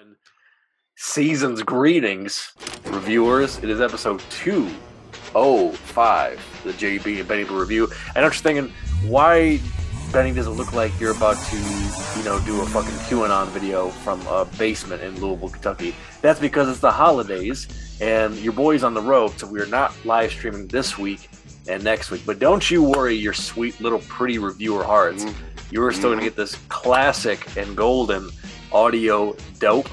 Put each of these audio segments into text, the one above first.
gentlemen, season's greetings, reviewers. It is episode 205, the JB and Benny Blue review. I know what you're thinking, why Benny doesn't look like you're about to, do a fucking QAnon video from a basement in Louisville, Kentucky. That's because it's the holidays and your boy's on the road, so we're not live streaming this week and next week. But don't you worry, your sweet little pretty reviewer hearts. You are still going to get this classic and golden audio dope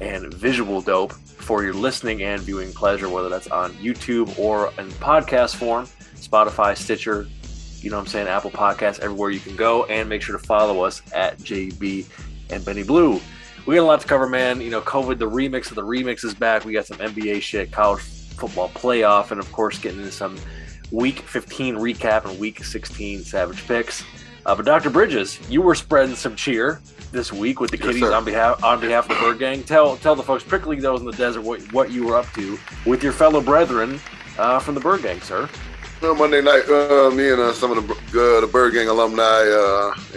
and visual dope for your listening and viewing pleasure, whether that's on YouTube or in podcast form, Spotify, Stitcher, Apple Podcasts, everywhere you can go. And make sure to follow us at JB and Benny Blue. We got a lot to cover, man. COVID, the remix of the remix is back. We got some NBA shit, college football playoff, and of course getting into some Week 15 recap and Week 16 Savage picks. But Dr. Bridges, you were spreading some cheer this week with the kiddies on behalf of the Birdgang. Tell the folks, particularly those in the desert, what you were up to with your fellow brethren from the Birdgang, sir. Monday night, me and some of the Birdgang alumni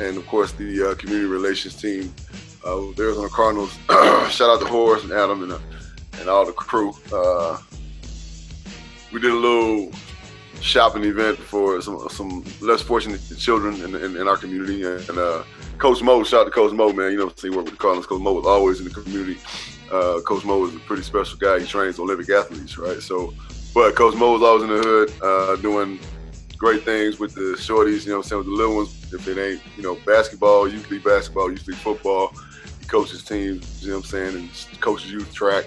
and, of course, the community relations team, the Arizona Cardinals. Shout out to Horace and Adam and all the crew. We did a little shopping event for some less fortunate children in our community. And Coach Mo, shout out to Coach Mo, man. He worked with the Cardinals. Coach Mo was always in the community. Coach Mo is a pretty special guy. He trains Olympic athletes, right? But Coach Mo was always in the hood doing great things with the shorties, with the little ones. If it ain't, basketball, youth league basketball, youth league football, he coaches teams, and coaches youth track.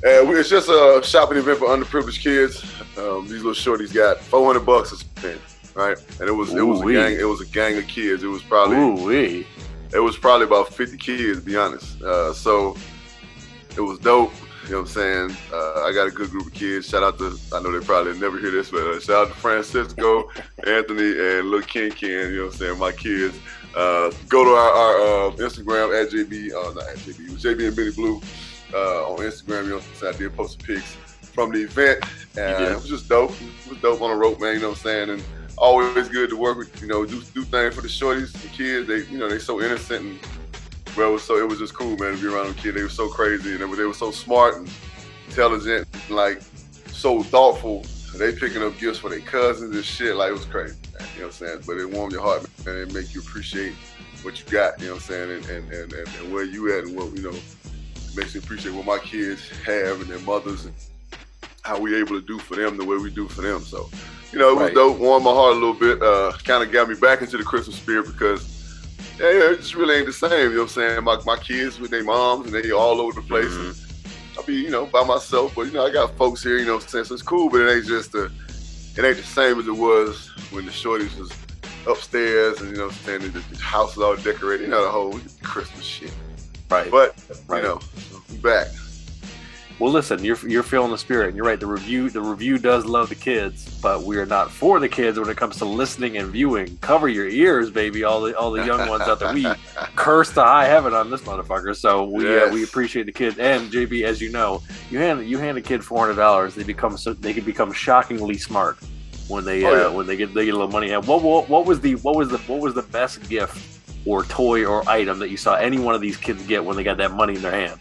And it's just a shopping event for underprivileged kids. These little shorties got $400 to spend, right? And it was a gang of kids. It was probably about 50 kids, to be honest. So it was dope. I got a good group of kids. Shout out to, I know they probably never hear this, but shout out to Francisco, Anthony, and little Ken, my kids. Go to our Instagram at JB, not at JB, it was JB and Benny Blue on Instagram. I did post some pics from the event. It was just dope. It was dope on the rope, man, And always good to work with, do things for the shorties, the kids. They so innocent and, bro, it was just cool, man, to be around them kids. They were so crazy, and they were so smart and intelligent, and, so thoughtful. They picking up gifts for their cousins and shit. It was crazy, man, But it warmed your heart, man, and it make you appreciate what you got, and where you at, and what, makes you appreciate what my kids have and their mothers, and how we able to do for them the way we do for them. So, it was dope, warmed my heart a little bit, kind of got me back into the Christmas spirit because, it just really ain't the same, My kids with their moms, and they all over the place. And I'll be, by myself, but, I got folks here, So it's cool, but it ain't the same as it was when the shorties was upstairs and, the house was all decorated, the whole Christmas shit. Right. But, so we back. Well, listen, you're feeling the spirit, and you're right. The review does love the kids, but we are not for the kids when it comes to listening and viewing. Cover your ears, baby. All the young ones out there. We curse to high heaven on this motherfucker. So we appreciate the kids. And JB, as you know, you hand a kid $400, they can become shockingly smart when they get a little money. What was the best gift or toy or item that you saw any one of these kids get when they got that money in their hand?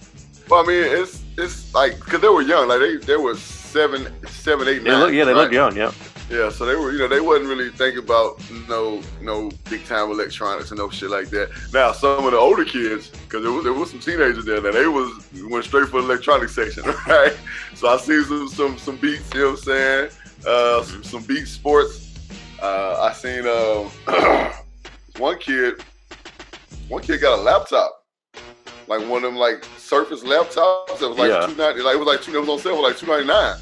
Well, I mean, it's like, because they were young, they were 7, 8, 9. They look young, yeah. Yeah, so they were, they wasn't really thinking about no big time electronics and no shit like that. Now, some of the older kids, because there was some teenagers there, that went straight for the electronics section, right? So I see some beats, some Beat Sports. I seen one kid got a laptop. One of them Surface laptops that was $290. It was it was on sale for $299.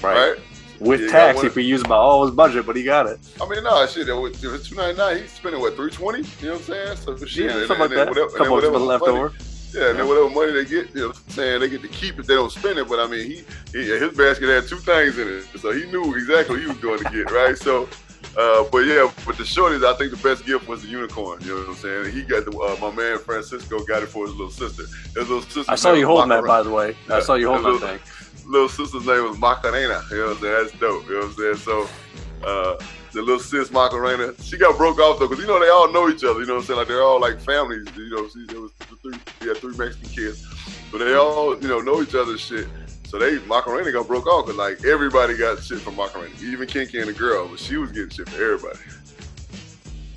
Right? With tax, if he used about all his budget, but he got it. I mean, no shit. If it's $299, he's spending $320. So shit, something like that. Couple of left over. Yeah, and then whatever money they get, they get to keep if they don't spend it. But I mean, his basket had 2 things in it, so he knew exactly what he was going to get, right? So. But with the shorties, I think the best gift was the unicorn. You know what I'm saying? And he got my man Francisco got it for his little sister. His little sister. I saw you holding that, by the way. I saw you holding that thing. Little sister's name was Macarena. You know what I'm saying? That's dope. You know what I'm saying? So the little sis Macarena, she got broke off though, because they all know each other. You know what I'm saying? They're all families. There was 3 Mexican kids. but they all, know each other's shit. So Macarena got broke off because like everybody got shit from Macarena, even Kinky and the girl, but she was getting shit from everybody.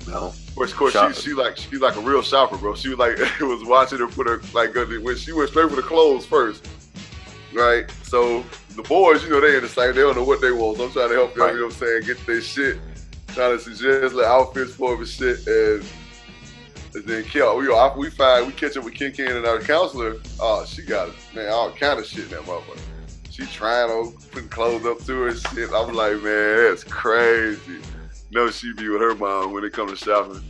No. Of course, she's like a real shopper, bro. She was like, was watching her put her like when she went straight for the clothes first, right? So the boys, they in the site, they don't know what they want. So I'm trying to help them, you know what I'm saying, get their shit, trying to suggest like outfits for them and shit, and then we catch up with Kinky and our counselor. Oh, she got all kind of shit in that motherfucker. She trying on putting clothes up to her and shit. I'm like, man, that's crazy. No, she be with her mom when it comes to shopping.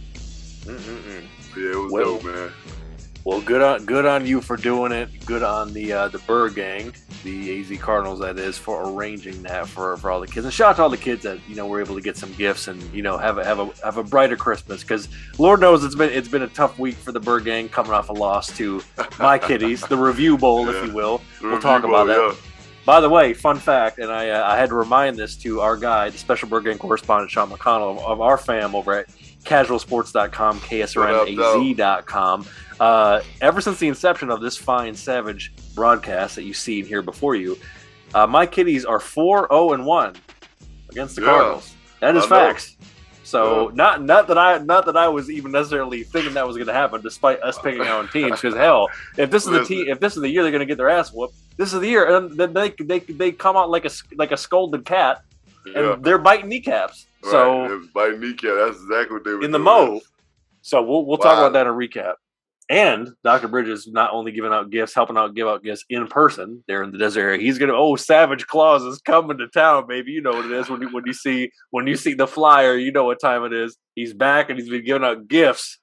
Yeah, it was dope, man. Well, good on you for doing it. Good on the Birdgang, the AZ Cardinals, that is, for arranging that for all the kids. And shout out to all the kids that were able to get some gifts and have a brighter Christmas, because Lord knows it's been a tough week for the Birdgang, coming off a loss to my kiddies, the Review Bowl, if you will. We'll talk about that. Yeah. By the way, fun fact, and I had to remind this to our guy, the special Birdgang correspondent, Sean McConnell, of our fam over at casualsports.com, ksrnaz.com. Ever since the inception of this fine Savage broadcast that you see and hear before you, my kiddies are 4-0-1 against the Cardinals. That is facts. So not that I was even necessarily thinking that was going to happen, despite us picking our own teams. Because hell, if this is the year they're going to get their ass whooped, this is the year, and then they come out like a scolded cat, and they're biting kneecaps. Right. So biting kneecap. That's exactly what they were in the doing. mauve. So we'll talk about that in a recap. And Dr. Bridges not only give out gifts gifts in person there in the desert area. He's gonna Savage Claus is coming to town, baby. You know what it is when you see the flyer. You know what time it is. He's back and he's been giving out gifts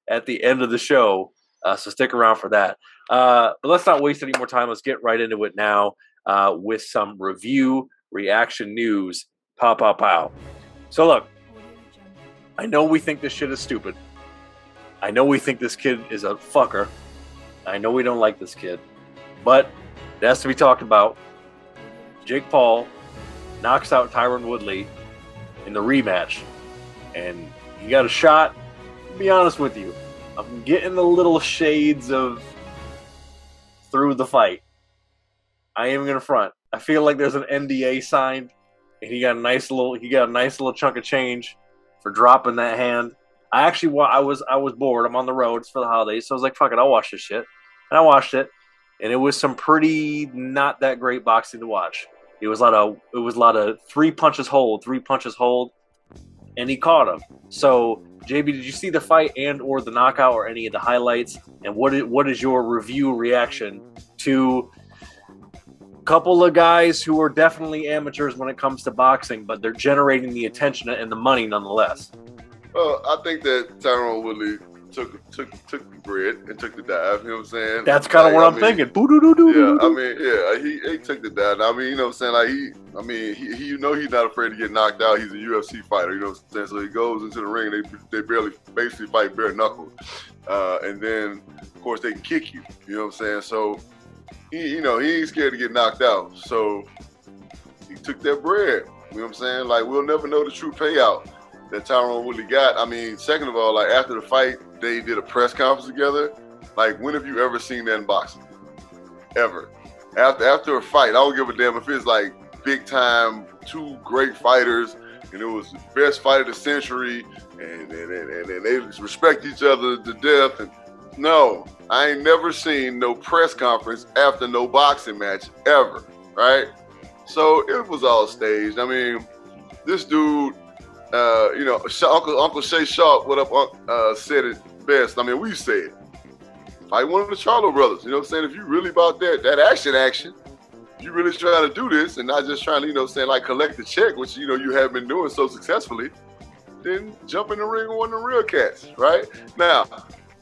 at the end of the show. So stick around for that. But let's not waste any more time. Let's get right into it now with some review reaction news. Pow. So look, I know we think this shit is stupid. I know we think this kid is a fucker. I know we don't like this kid. But it has to be talked about. Jake Paul knocks out Tyron Woodley in the rematch. And he got a shot. To be honest with you, I'm getting the little shades of through the fight. I am gonna front. I feel like there's an NDA signed, and he got a nice little chunk of change for dropping that hand. I was bored. I'm on the road. It's for the holidays, so I was like, "Fuck it, I'll watch this shit." And I watched it, and it was some pretty not that great boxing to watch. It was a lot of three punches hold, and he caught him. So, JB, did you see the fight and or the knockout or any of the highlights? And what is your review reaction to a couple of guys who are definitely amateurs when it comes to boxing, but they're generating the attention and the money nonetheless? Well, I think that Tyron Woodley took the bread and took the dive. You know what I'm saying? That's kind of what I'm thinking. He took the dive. I mean, you know what I'm saying? He's not afraid to get knocked out. He's a UFC fighter. You know what I'm saying? So he goes into the ring. They basically fight bare knuckles, and then of course they can kick you. You know what I'm saying? So he ain't scared to get knocked out. So he took that bread. You know what I'm saying? Like, we'll never know the true payout that Tyron Woodley got. I mean, second of all, like, after the fight, they did a press conference together. Like, when have you ever seen that in boxing? Ever. After a fight, I don't give a damn if it's like big time, two great fighters, and it was the best fight of the century, and they respect each other to death. And no, I ain't never seen no press conference after no boxing match ever, right? So it was all staged. I mean, this dude, Uncle Shay Sharp, said it best. I mean, we said, like one of the Charlo brothers, you know what I'm saying? If you really about that action, you really trying to do this and not just trying to, like collect the check, which, you have been doing so successfully, then jump in the ring with one of the real cats, right? Now,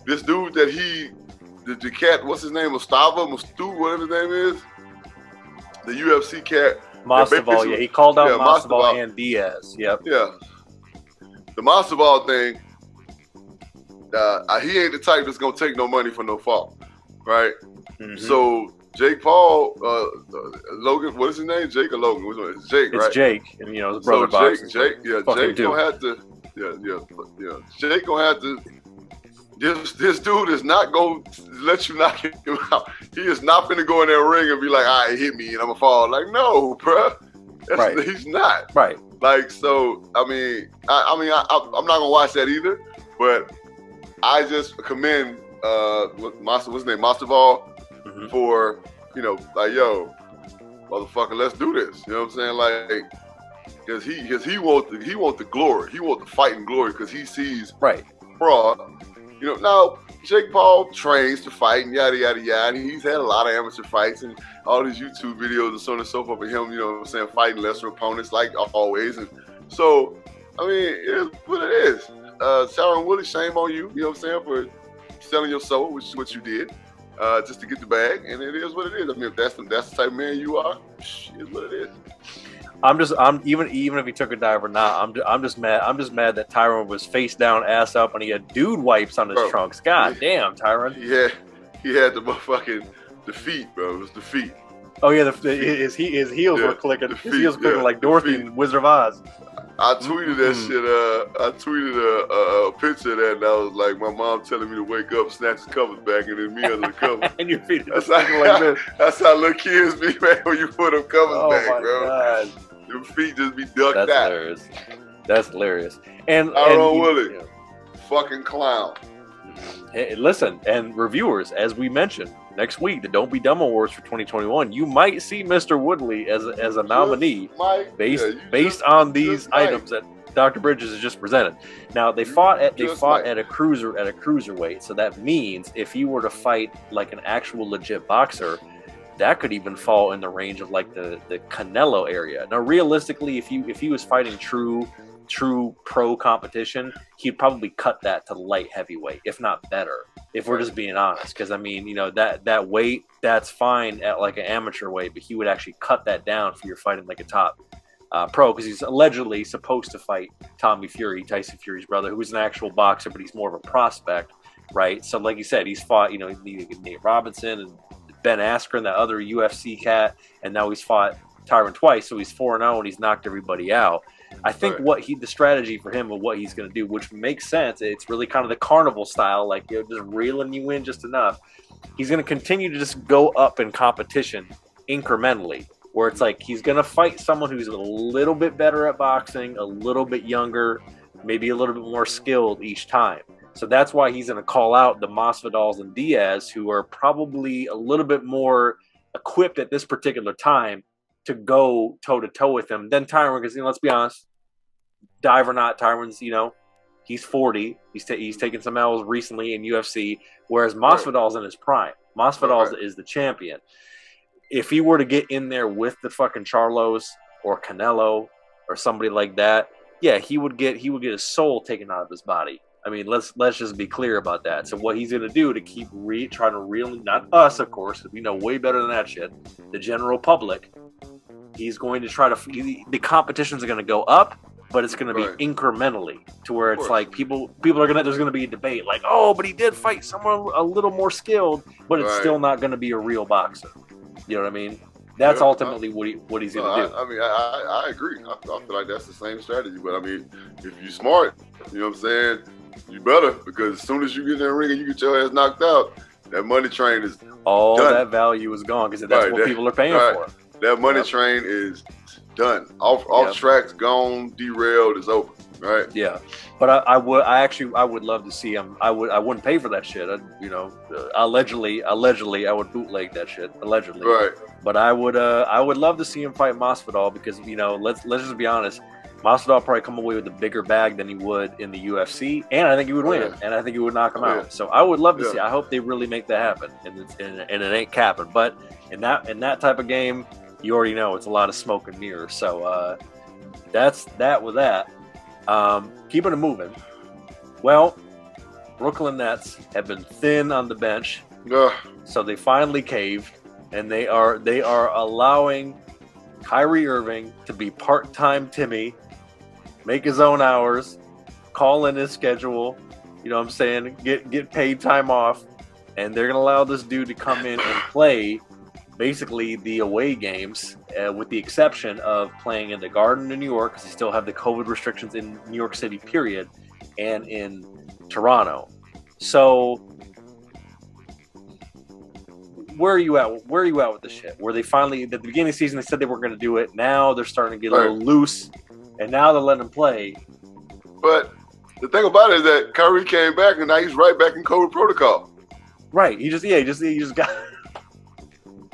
this dude the cat, what's his name? Mustu, whatever his name is, the UFC cat. Masvidal, yeah, he called out Masvidal and Diaz. Yep. Yeah. The Masvidal thing, he ain't the type that's gonna take no money for no fault, right? Mm-hmm. So Jake Paul, Logan, what is his name? Jake or Logan? Which one? It's Jake, right? It's Jake, and his brother boxing. Jake gonna have to, Jake gonna have to This dude is not going to let you knock him out. He is not going to go in that ring and be like, all right, hit me and I'm going to fall. Like, no, bro. Right. He's not. Right. Like, so, I mean, I'm not going to watch that either, but I just commend, what's his name, Masvidal, for, you know, like, yo, motherfucker, let's do this. You know what I'm saying? Like, because he wants the glory. He wants the fighting glory because he sees fraud. You know, now Jake Paul trains to fight and yada yada yada. He's had a lot of amateur fights and all these YouTube videos and so on and so forth of him, you know what I'm saying, fighting lesser opponents like always. And so, I mean, it is what it is. Tyron Woodley, shame on you, you know what I'm saying, for selling your soul, which is what you did, just to get the bag. And it is what it is. I mean, if that's the type of man you are, it is what it is. I'm even if he took a dive or not, I'm just mad. I'm just mad that Tyron was face down, ass up, and he had dude wipes on his trunks. God damn, Tyron. He had the motherfucking defeat, bro. It was defeat. Oh yeah, his heels were clicking. His heels were clicking like Dorothy in Wizard of Oz. I tweeted that shit. I tweeted a picture of that, and I was like, my mom telling me to wake up, snatch the covers back, and then me under the covers. And your feet that's like this. That's how little kids be, man, when you put them covers back, bro. God. Your feet just be ducked out. Hilarious. That's hilarious. And Tyron Woodley, fucking clown. Hey, listen, and reviewers, as we mentioned, next week, the Don't Be Dumb Awards for 2021, you might see Mr. Woodley as a nominee based on these items that Dr. Bridges has just presented. Now they fought at a cruiserweight, so that means if he were to fight like an actual legit boxer, that could even fall in the range of like the Canelo area. Now, realistically, if he was fighting true pro competition, he'd probably cut that to light heavyweight, if not better, if we're just being honest. Because I mean, you know, that weight, that's fine at like an amateur weight, but he would actually cut that down for your fighting like a top pro, because he's allegedly supposed to fight Tommy Fury, Tyson Fury's brother, who is an actual boxer, but he's more of a prospect, right? So like you said, he's fought, you know, Nate Robinson and Ben Askren, that other UFC cat, and now he's fought Tyron twice, so he's 4-0 and he's knocked everybody out. I think the strategy for him and what he's going to do, which makes sense, it's really kind of the carnival style, like, you know, just reeling you in just enough. He's going to continue to just go up in competition incrementally, where it's like he's going to fight someone who's a little bit better at boxing, a little bit younger, maybe a little bit more skilled each time. So that's why he's going to call out the Masvidals and Diaz, who are probably a little bit more equipped at this particular time to go toe-to-toe with him than Tyron, because, you know, let's be honest, dive or not, Tyron's, you know, he's 40. He's taken some L's recently in UFC, whereas Masvidal's in his prime. Masvidal is the champion. If he were to get in there with the fucking Charlos or Canelo or somebody like that, yeah, he would get his soul taken out of his body. I mean, let's just be clear about that. So what he's going to do to keep trying to reel, not us, of course, because we know way better than that shit, the general public, he's going to try to, the competitions are going to go up, but it's going to be incrementally, to where it's like people are going to, there's going to be a debate like, oh, but he did fight someone a little more skilled, but it's still not going to be a real boxer. You know what I mean? That's ultimately what he's going to do. I mean, I agree. I feel like that's the same strategy. But I mean, if you're smart, you know what I'm saying, you better, because as soon as you get in that ring and you get your ass knocked out, that money train is all done. That value is gone, because that's what people are paying for. That money train is done. Off tracks, gone, derailed, is over. Right. Yeah, but I would love to see him. I wouldn't pay for that shit. Allegedly, I would bootleg that shit. Allegedly. Right. But I would love to see him fight Masvidal, because, you know, let's just be honest. Masvidal probably come away with a bigger bag than he would in the UFC, and I think he would win, and I think he would knock him out. So I would love to see. I hope they really make that happen, and it ain't capping. But in that type of game, you already know it's a lot of smoke and mirrors. So that's that with that. Keeping it moving. Well, Brooklyn Nets have been thin on the bench, so they finally caved, and they are allowing Kyrie Irving to be part-time Timmy, make his own hours, call in his schedule, you know what I'm saying, get paid time off, and they're gonna allow this dude to come in and play basically the away games, with the exception of playing in the Garden in New York, because they still have the COVID restrictions in New York City, period, and in Toronto. So where are you at? Where are you at with this shit? Where they finally, at the beginning of the season, they said they weren't going to do it. Now they're starting to get a little loose, and now they're letting them play. But the thing about it is that Kyrie came back, and now he's right back in COVID protocol. Right. He just got.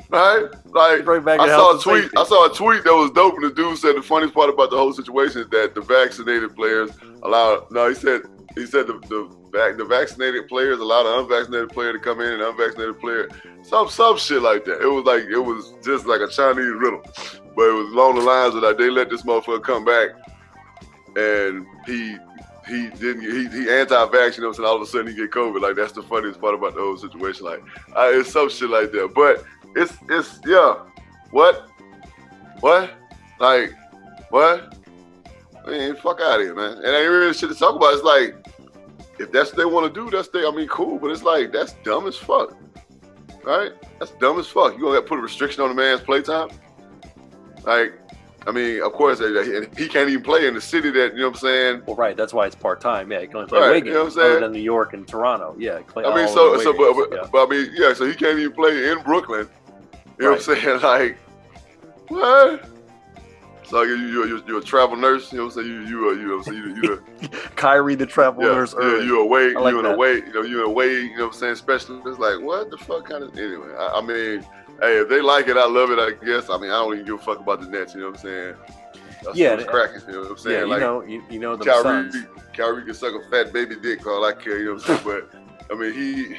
Right? Like, right back I saw a tweet that was dope, and the dude said the funniest part about the whole situation is that the vaccinated players he said the vaccinated players allow the unvaccinated player to come in, and the unvaccinated player, some shit like that. It was just like a Chinese riddle, but it was along the lines of like they let this motherfucker come back, and he anti-vax, you know what I'm saying? All of a sudden he get COVID. Like, that's the funniest part about the whole situation. Like, it's some shit like that. But it's what? Like, what? I mean, fuck out of here, man. And ain't really shit to talk about. It's like, if that's what they want to do, cool. But it's like, that's dumb as fuck. Right? That's dumb as fuck. You gonna have to put a restriction on the man's playtime? Like, I mean, of course, he can't even play in the city that, you know what I'm saying? Well, right. That's why it's part-time. Yeah, he can only play away games, you know what I'm saying? Other than New York and Toronto. Yeah, but I mean, yeah, so he can't even play in Brooklyn. You know what I'm saying? Like, what? So you're a travel nurse, you know what I'm saying? You Kyrie the travel nurse. Yeah, you're away, you know what I'm saying? Specialist. It's like, what the fuck kind of, anyway, I mean, hey, if they like it, I love it, I guess. I mean, I don't even give a fuck about the Nets, you know what I'm saying? That's cracking, you know what I'm saying? Yeah, like, you know the Kyrie can suck a fat baby dick, all I care, you know what I'm saying? But, I mean, he,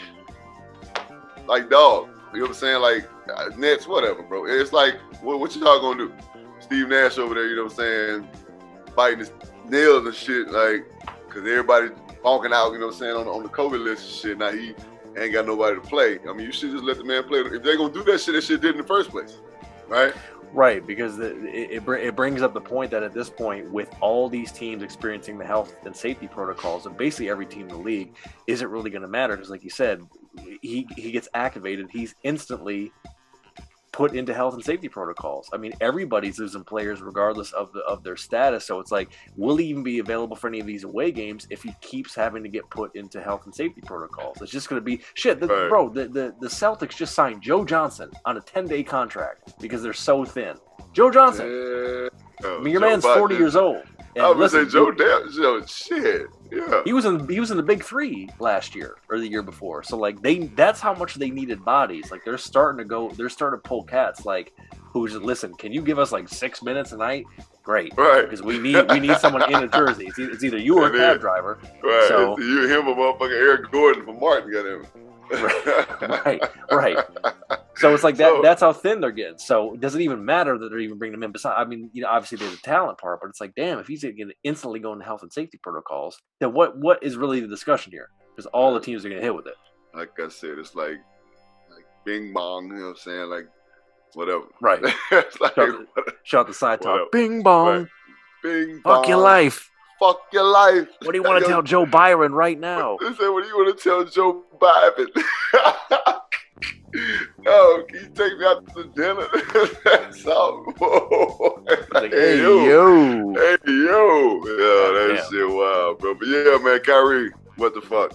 like, dog, you know what I'm saying? Like, Nets, whatever, bro. It's like, what y'all gonna do? Steve Nash over there, you know what I'm saying, biting his nails and shit, like, because everybody bonking out, you know what I'm saying, on the COVID list and shit. Now he ain't got nobody to play. I mean, you should just let the man play. If they're going to do that shit did in the first place, right? Right, because it brings up the point that at this point, with all these teams experiencing the health and safety protocols, and basically every team in the league, is it really going to matter? Because like you said, he gets activated, he's instantly put into health and safety protocols. I mean, everybody's losing players regardless of their status. So it's like, will he even be available for any of these away games if he keeps having to get put into health and safety protocols? It's just going to be shit. Bro, the Celtics just signed Joe Johnson on a 10-day contract because they're so thin. Joe Johnson. I mean, your man's 40 years old. I was going to say Joe, shit. Yeah. He was in the big three last year or the year before. So like that's how much they needed bodies. Like they're starting to pull cats like who's listen, can you give us like 6 minutes a night? Great. Right. Because we need someone in a jersey. It's either you or a cab driver. Right. So it's you, him, or motherfucking Eric Gordon from Martin got him. Right. So it's like that. That's how thin they're getting. So does it even matter that they're even bringing him in? Besides, I mean, obviously there's a talent part, but it's like, damn, if he's going to instantly go into health and safety protocols, then what is really the discussion here? Because all the teams are going to hit with it. Like I said, it's like bing bong. You know what I'm saying? Like whatever. Right. It's like, shout the side talk. Bing bong. Right. Bing bong. Fuck your life. Fuck your life. What do you want to tell Joe Byron right now? They say, what do you want to tell Joe Byron? Oh, can you take me out to dinner? That's all. Like, hey, yo. Hey, yo. Yeah, that shit wild, bro. But yeah, man, Kyrie, what the fuck?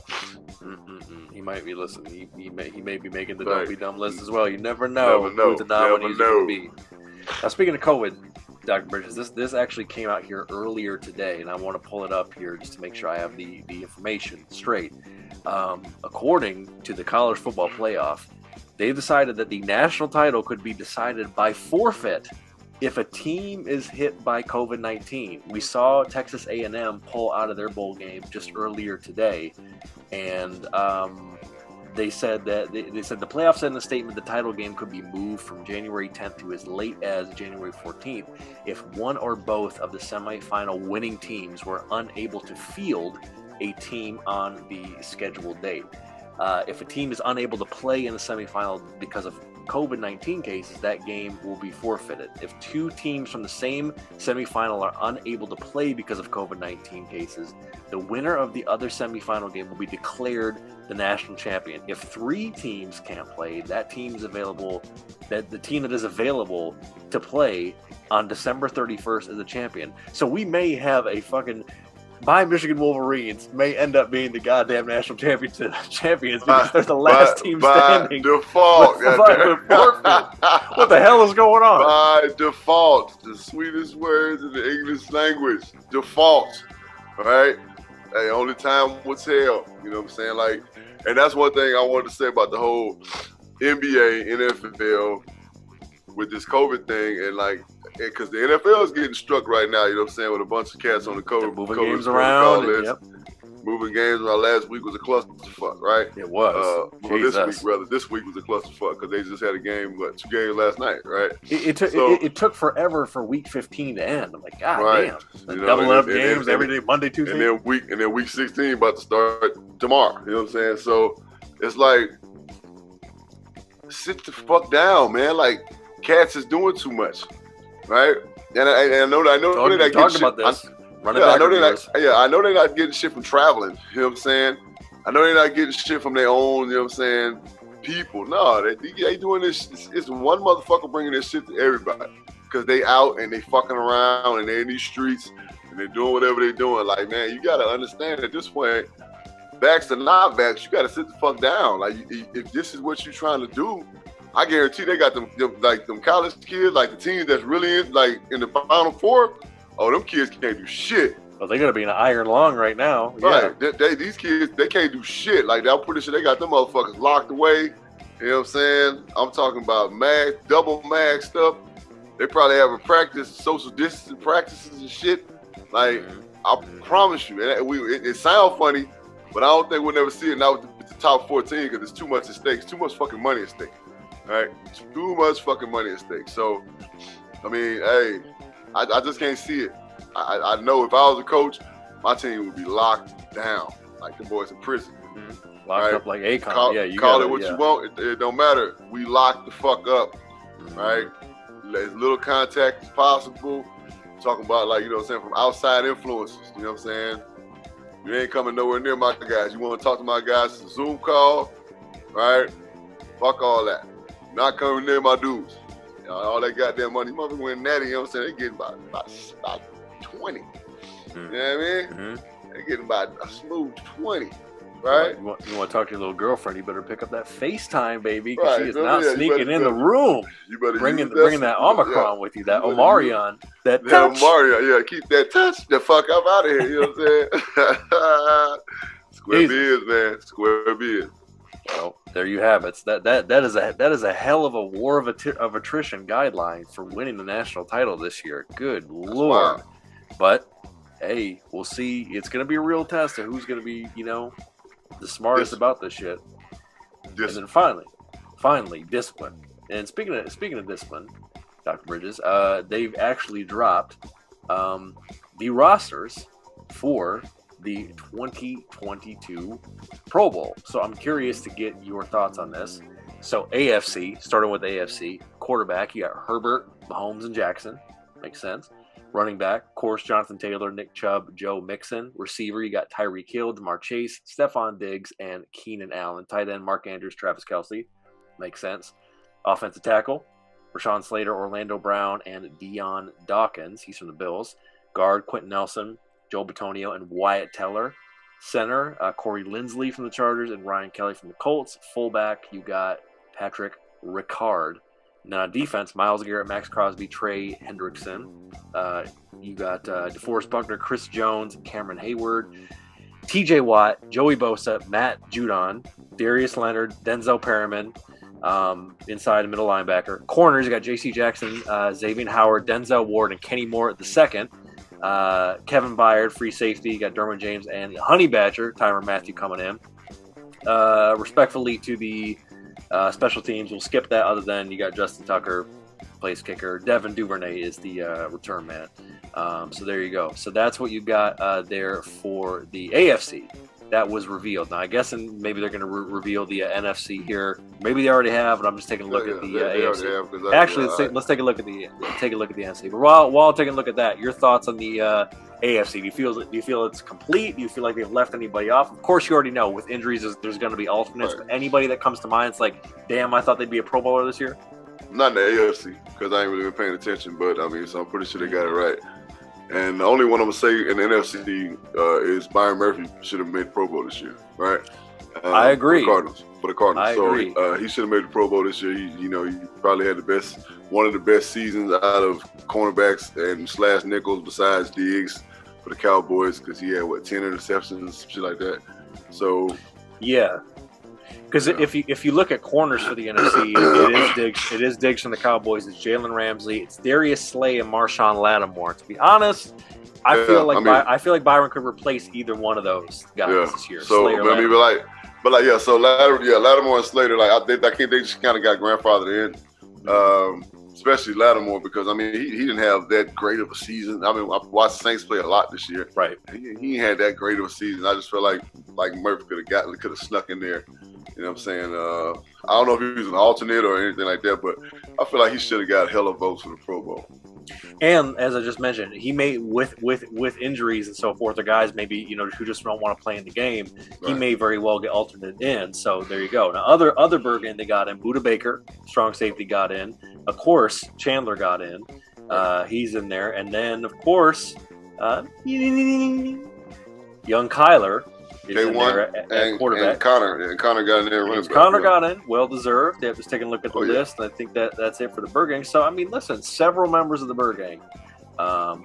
He might be listening. He may be making the Don't Be Dumb list as well. You never know who the nominees will be. Now, speaking of COVID, Dr. Bridges, this actually came out here earlier today, and I want to pull it up here just to make sure I have the information straight. According to the college football playoff, they decided that the national title could be decided by forfeit if a team is hit by COVID-19. We saw Texas A&M pull out of their bowl game just earlier today, and they said that the playoff said in a statement the title game could be moved from January 10th to as late as January 14th if one or both of the semifinal winning teams were unable to field a team on the scheduled date. If a team is unable to play in the semifinal because of COVID-19 cases, that game will be forfeited. If two teams from the same semifinal are unable to play because of COVID-19 cases, the winner of the other semifinal game will be declared the national champion. If three teams can't play, that team is available. That the team that is available to play on December 31st is the champion. So we may have a fucking my Michigan Wolverines may end up being the goddamn national champions because they're the last team standing. By default. What the hell is going on? By default. The sweetest words in the English language. Default. All right? Hey, only time will tell. You know what I'm saying? Like, and that's one thing I wanted to say about the whole NBA, NFL with this COVID thing, and like, because the NFL is getting struck right now, you know what I'm saying, with a bunch of cats on the COVID. Moving games around. Moving games around. Last week was a clusterfuck, right? It was. This week was a clusterfuck because they just had a game, 2 games last night, right? It took forever for week 15 to end. I'm like, God damn. You know, doubling up games every day, Monday, Tuesday. And then week 16 about to start tomorrow. You know what I'm saying? So it's like, sit the fuck down, man. Like, cats is doing too much, right? And I know they're not getting shit. About this. I know they're not getting shit from traveling. You know what I'm saying? I know they're not getting shit from their own. You know what I'm saying? People. No, they doing this. It's one motherfucker bringing this shit to everybody because they out and they fucking around and they're in these streets and they're doing whatever they're doing. Like, man, you gotta understand at this point, vax or not vax, you gotta sit the fuck down. Like, if this is what you're trying to do, I guarantee they got them college kids, like the team that's really in the Final Four. Oh, them kids can't do shit. Well, they gotta be in an iron lung right now. Right. Yeah. These kids, they can't do shit. Like, I'm pretty sure they got them motherfuckers locked away. You know what I'm saying? I'm talking about double mag stuff. They probably have a practice, social distancing practices and shit. Like, I promise you, it sounds funny, but I don't think we'll never see it now with the top 14 because there's too much at stake. Too much fucking money at stake. Right? Too much fucking money at stake. So, I mean, hey, I just can't see it. I know if I was a coach, my team would be locked down. Like the boys in prison. Mm-hmm. Locked up like Akon. Call it what you want. It don't matter. We lock the fuck up. Right? As little contact as possible. Talking about, like, you know what I'm saying, from outside influences. You know what I'm saying? You ain't coming nowhere near my guys. You want to talk to my guys, it's a Zoom call. Right? Fuck all that. Not coming near my dudes. You know, all that goddamn money. Motherfucker win natty, you know what I'm saying? They getting about 20. You know what I mean? Mm-hmm. They getting about a smooth 20. Right? You want to talk to your little girlfriend, you better pick up that FaceTime, baby, because she is not sneaking in the room. You better bringing that Omicron with you, that Omarion. That touch. Omarion, keep that touch the fuck up out of here, you know what I'm saying? Square beers, man. Square beers. Well, there you have it. That is a hell of a war of attrition guideline for winning the national title this year. Good Lord. Wow. But hey, we'll see. It's going to be a real test of who's going to be, the smartest about this shit. And then finally, discipline. And speaking of discipline, Dr. Bridges, they've actually dropped the rosters for the 2022 Pro Bowl. So I'm curious to get your thoughts on this. So AFC, starting with AFC, quarterback, you got Herbert, Mahomes, and Jackson. Makes sense. Running back, of course, Jonathan Taylor, Nick Chubb, Joe Mixon. Receiver, you got Tyreek Hill, Jamar Chase, Stephon Diggs, and Keenan Allen. Tight end, Mark Andrews, Travis Kelce. Makes sense. Offensive tackle, Rashawn Slater, Orlando Brown, and Deion Dawkins. He's from the Bills. Guard, Quentin Nelson, Joe Bitonio, and Wyatt Teller. Center, Corey Linsley from the Chargers and Ryan Kelly from the Colts. Fullback, you got Patrick Ricard. Now, defense, Myles Garrett, Max Crosby, Trey Hendrickson. You got DeForest Buckner, Chris Jones, Cameron Hayward, TJ Watt, Joey Bosa, Matt Judon, Darius Leonard, Denzel Perriman, inside and middle linebacker. Corners, you got J.C. Jackson, Xavier Howard, Denzel Ward, and Kenny Moore at the second. Kevin Byard, free safety. You got Derwin James and Honey Badger, Tyrann Mathieu coming in. Respectfully to the special teams, we'll skip that other than you got Justin Tucker, place kicker. Devin Duvernay is the return man. So there you go. So that's what you got there for the AFC. That was revealed. Now, I guess maybe they're going to reveal the NFC here. Maybe they already have, but I'm just taking a look at the AFC. Actually, let's take a look at the NFC. But while taking a look at that, your thoughts on the AFC? Do you feel it's complete? Do you feel like they've left anybody off? Of course, you already know with injuries, there's going to be alternates. Right. But anybody that comes to mind, it's like, damn, I thought they'd be a Pro Bowler this year. Not in the AFC because I ain't really been paying attention. But I mean, so I'm pretty sure they got it right. And the only one I'm gonna say in the NFC is Byron Murphy should have made the Pro Bowl this year, right? I agree. For the Cardinals. I agree. He should have made the Pro Bowl this year. He probably had one of the best seasons out of cornerbacks and / nickels besides Diggs for the Cowboys, because he had 10 interceptions, shit like that. So yeah. Because if you look at corners for the NFC, it is Diggs from the Cowboys, it's Jalen Ramsey, it's Darius Slay and Marshawn Lattimore. To be honest, I feel like Byron could replace either one of those guys this year. So so Lattimore and Slater, I think they just kind of got grandfathered in, especially Lattimore, because he didn't have that great of a season. I watched Saints play a lot this year. Right. He had that great of a season. I just feel like Murphy could have snuck in there. You know what I'm saying? I don't know if he was an alternate or anything like that, but I feel like he should have got hella votes for the Pro Bowl. And as I just mentioned, he may with injuries and so forth, or guys maybe who just don't want to play in the game, he may very well get alternate in. So there you go. Now other Birdgang they got in, Budda Baker, strong safety, got in. Of course, Chandler got in. He's in there, and then of course, young Kyler. And Connor got in there. Connor got in, well deserved. They're just taking a look at the list, and I think that's it for the Birdgang. So listen, several members of the Birdgang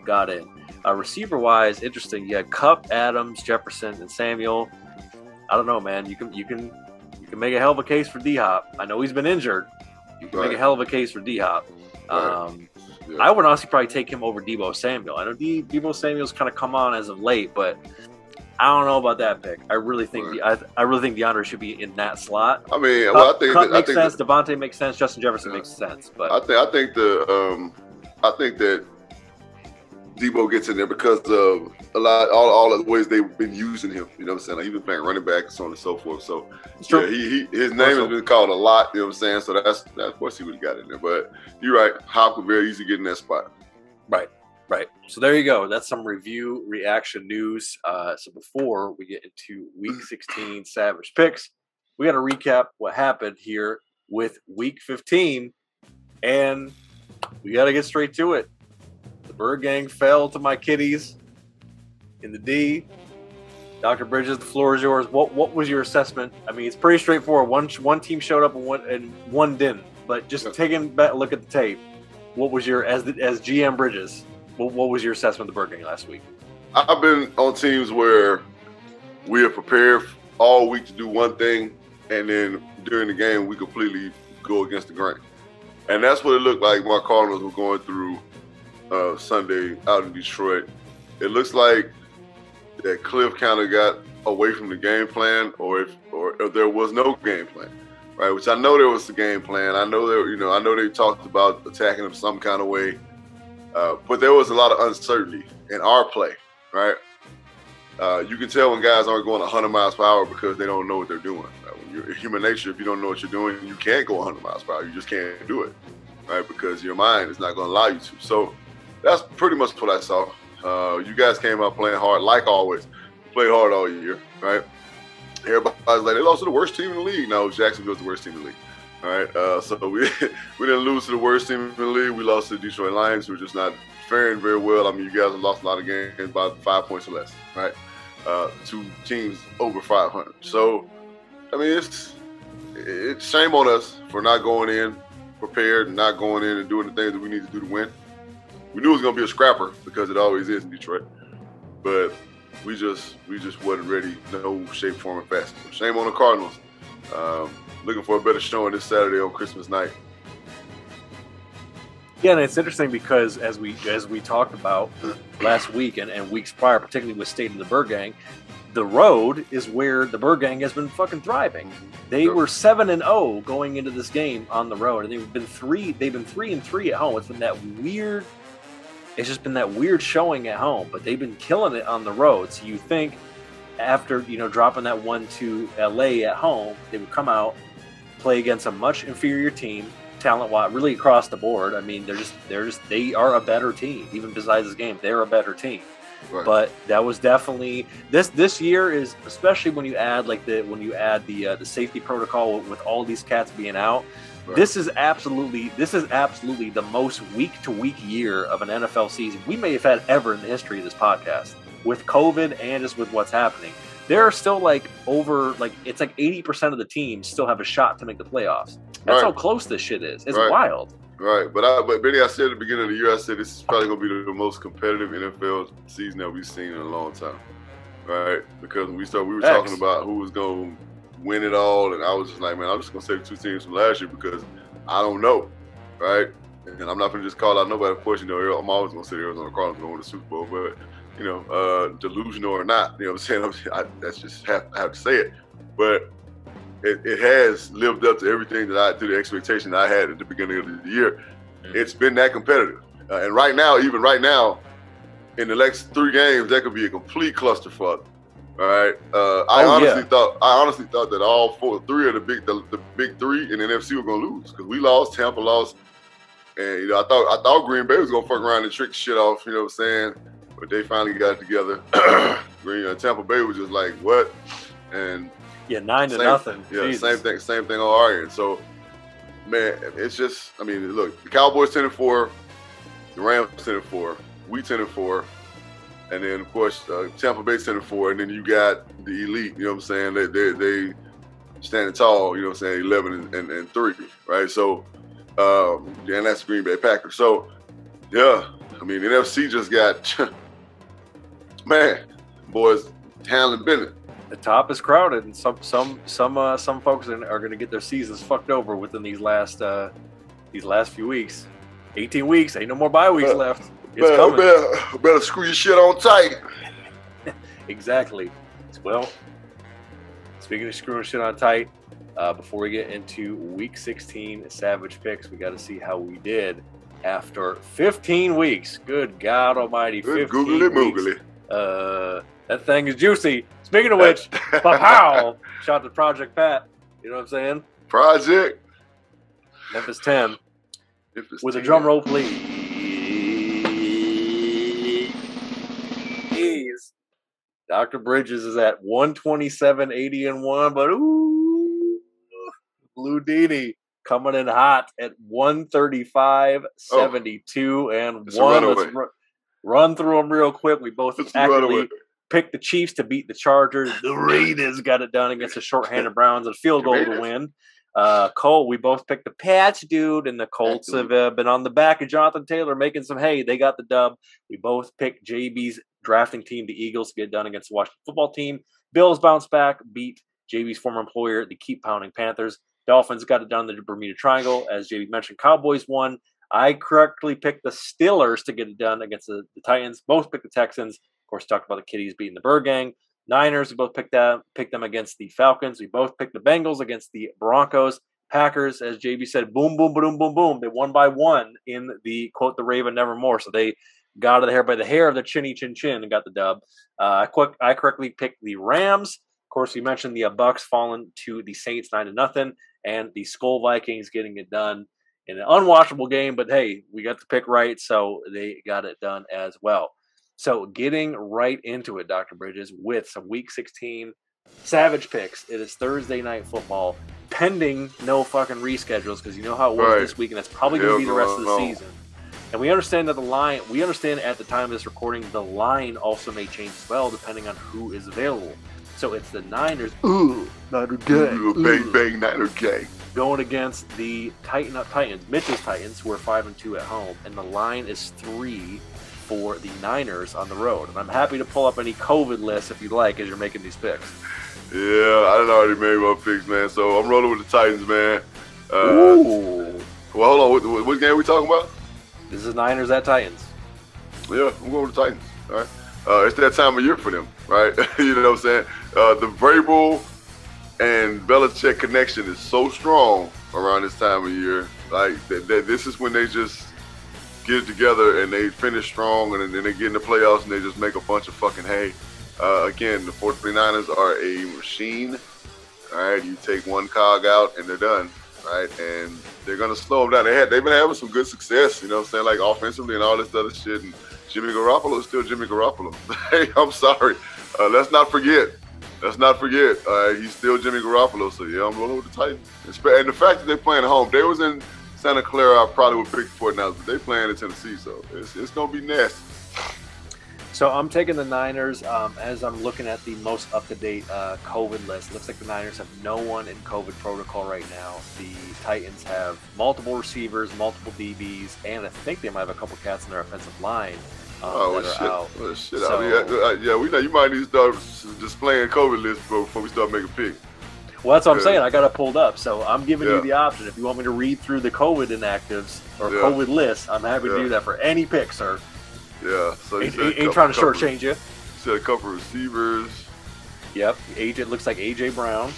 got in. Receiver wise, interesting. You had Kupp, Adams, Jefferson, and Samuel. I don't know, man. You can make a hell of a case for D-Hop. I know he's been injured. You can make a hell of a case for D-Hop. I would honestly probably take him over Deebo Samuel. I know Deebo Samuel's kind of come on as of late, but I don't know about that pick. I really think DeAndre should be in that slot. I think Kupp makes sense. Devontae makes sense. Justin Jefferson makes sense. But I think that Deebo gets in there because of all of the ways they've been using him. You know what I'm saying? He's been playing running back, so on and so forth. So his name has been called a lot. You know what I'm saying? So that's of course he would have got in there. But you're right. Hop could very easily get in that spot. Right. So there you go. That's some review reaction news. So before we get into Week 16 Savage Picks, we got to recap what happened here with Week 15, and we got to get straight to it. The Birdgang fell to my kitties in the D. Dr. Bridges, the floor is yours. What was your assessment? It's pretty straightforward. One team showed up and one didn't. But just taking back a look at the tape, what was your as GM Bridges? What was your assessment of the Birdgang last week? I've been on teams where we are prepared all week to do one thing, and then during the game we completely go against the grain. And that's what it looked like my Cardinals were going through Sunday out in Detroit. It looks like that Cliff kind of got away from the game plan, or if there was no game plan, right? Which I know there was a game plan. I know they talked about attacking him some kind of way. But there was a lot of uncertainty in our play, right? You can tell when guys aren't going 100 miles per hour because they don't know what they're doing. When you're human nature, if you don't know what you're doing, you can't go 100 miles per hour. You just can't do it, right? Because your mind is not going to allow you to. So that's pretty much what I saw. You guys came out playing hard, like always. Play hard all year, right? Everybody's like, they lost to the worst team in the league. No, Jacksonville's the worst team in the league. All right, so we didn't lose to the worst team in the league. We lost to the Detroit Lions, who are just not faring very well. You guys have lost a lot of games by 5 points or less, right? Two teams over 500. So, it's shame on us for not going in prepared and not going in and doing the things that we need to do to win. We knew it was going to be a scrapper because it always is in Detroit, but we just wasn't ready, no shape, form, and fashion. So shame on the Cardinals. Looking for a better showing this Saturday on Christmas night. Yeah, and it's interesting because as we talked about last week and weeks prior, particularly with State of the Birdgang, the road is where the Birdgang has been fucking thriving. They were 7-0 going into this game on the road, and they've been 3-3 at home. It's been that weird. It's just been that weird showing at home, but they've been killing it on the road. So you think after dropping that 1-2 LA at home, they would come out, play against a much inferior team, talent-wise, really across the board. They are a better team. Even besides this game, they're a better team. Right. But that was definitely this year is, especially when you add the safety protocol with all these cats being out. Right. This is absolutely the most week-to-week year of an NFL season we may have had ever in the history of this podcast, with COVID and just with what's happening. There are still it's like 80% of the teams still have a shot to make the playoffs. That's how close this shit is. It's wild. Right, but Benny, I said at the beginning of the year, I said this is probably going to be the most competitive NFL season that we've seen in a long time, right? Because when we were talking about who was going to win it all, and I was just like, man, I'm just going to say the two teams from last year because I don't know, right? And I'm not going to just call out nobody. Of course, I'm always going to say the Arizona Cardinals going to win the Super Bowl, but delusional or not, you know what I'm saying? That's just have to say it, but. It has lived up to everything to the expectation that I had at the beginning of the year. Mm-hmm. It's been that competitive. And even right now, in the next 3 games, that could be a complete clusterfuck. All right. I honestly thought that all 3 of the big 3 in the NFC were going to lose because we lost, Tampa lost. And, I thought Green Bay was going to fuck around and trick the shit off, you know what I'm saying? But they finally got it together. Tampa Bay was just like, what? And 9-0. Yeah, Jesus. Same thing on our end. So, man, it's just, look, the Cowboys 10-4, the Rams 10-4, we 10-4, and then of course Tampa Bay 10-4, and then you got the elite. You know what I'm saying? They standing tall. You know what I'm saying? 11 and 3, right? So, and that's the Green Bay Packers. So, yeah, the NFC just got, man, boys, handling business. The top is crowded, and some folks are going to get their seasons fucked over within these last few weeks. 18 weeks, ain't no more bye weeks left. It's coming. Better screw your shit on tight. Exactly. Well, speaking of screwing shit on tight, before we get into Week 16 Savage Picks, we got to see how we did after 15 weeks. Good God Almighty, 15 googly weeks. That thing is juicy. Speaking of which, pow! Shout out to Project Pat. You know what I'm saying? Project. Memphis 10. With a drum roll, please. Dr. Bridges is at 127.80-1, but Blue Dini coming in hot at 135.72-1. Let's run through them real quick. We both accurately picked the Chiefs to beat the Chargers. The Raiders got it done against the shorthanded Browns, a field goal to win. Cole, we both picked the Pats, dude, and the Colts have been on the back of Jonathan Taylor making some hay. They got the dub. We both picked JB's drafting team, the Eagles, to get done against the Washington football team. Bills bounce back, beat JB's former employer, the keep pounding Panthers. Dolphins got it done in the Bermuda Triangle. As JB mentioned, Cowboys won. I correctly picked the Steelers to get it done against the Titans. Both picked the Texans. Of course, talked about the Kitties beating the Birdgang. Niners, we both picked them against the Falcons. We both picked the Bengals against the Broncos. Packers, as JB said, boom, boom, boom, boom, boom. They won by 1 in the, quote, the Raven nevermore. So they got out of there by the hair of the chinny chin chin and got the dub. I correctly picked the Rams. Of course, we mentioned the Bucks falling to the Saints 9-0, and the Skull Vikings getting it done in an unwatchable game. But hey, we got the pick right, so they got it done as well. So getting right into it, Dr. Bridges, with some Week 16 Savage picks. It is Thursday Night Football, pending no fucking reschedules, because you know how it was this week, and that's probably going to be the rest of the season. And we understand that at the time of this recording, the line also may change as well, depending on who is available. So it's the Niners. Niner gang. Bang, bang, Niner gang. Going against the Titans, Mitch's Titans, who are 5-2 at home, and the line is 3 for the Niners on the road. And I'm happy to pull up any COVID lists if you'd like as you're making these picks. Yeah, I done already made my picks, man. So I'm rolling with the Titans, man. Ooh. Well, hold on. What game are we talking about? This is Niners at Titans. Yeah, I'm going with the Titans. All right. It's that time of year for them, right? You know what I'm saying? The Vrabel and Belichick connection is so strong around this time of year. Like, this is when they just get it together and they finish strong, and then they get in the playoffs and they just make a bunch of fucking hay. Again, the 49ers are a machine. All right, you take one cog out and they're done, right? And they're gonna slow them down. They've been having some good success, you know what I'm saying, like offensively and all this other shit. And Jimmy Garoppolo is still Jimmy Garoppolo. Hey, I'm sorry. Let's not forget let's not forget, he's still Jimmy Garoppolo. So yeah, I'm rolling with the Titans. And the fact that they're playing at home, they was in Santa Clara, I probably would pick the 49ers, but they playing in Tennessee, so it's gonna be nasty. So I'm taking the Niners. As I'm looking at the most up-to-date COVID list, looks like the Niners have no one in COVID protocol right now. The Titans have multiple receivers, multiple DBs, and I think they might have a couple cats in their offensive line that are out. Oh, shit. So, yeah, we know you might need to start displaying COVID lists before we start making picks. Well, that's what I'm saying. I got it pulled up. So I'm giving you the option. If you want me to read through the COVID inactives or COVID list, I'm happy to do that for any pick, sir. Yeah, so ain't trying to shortchange you. Said a couple receivers. Yep, it looks like AJ Brown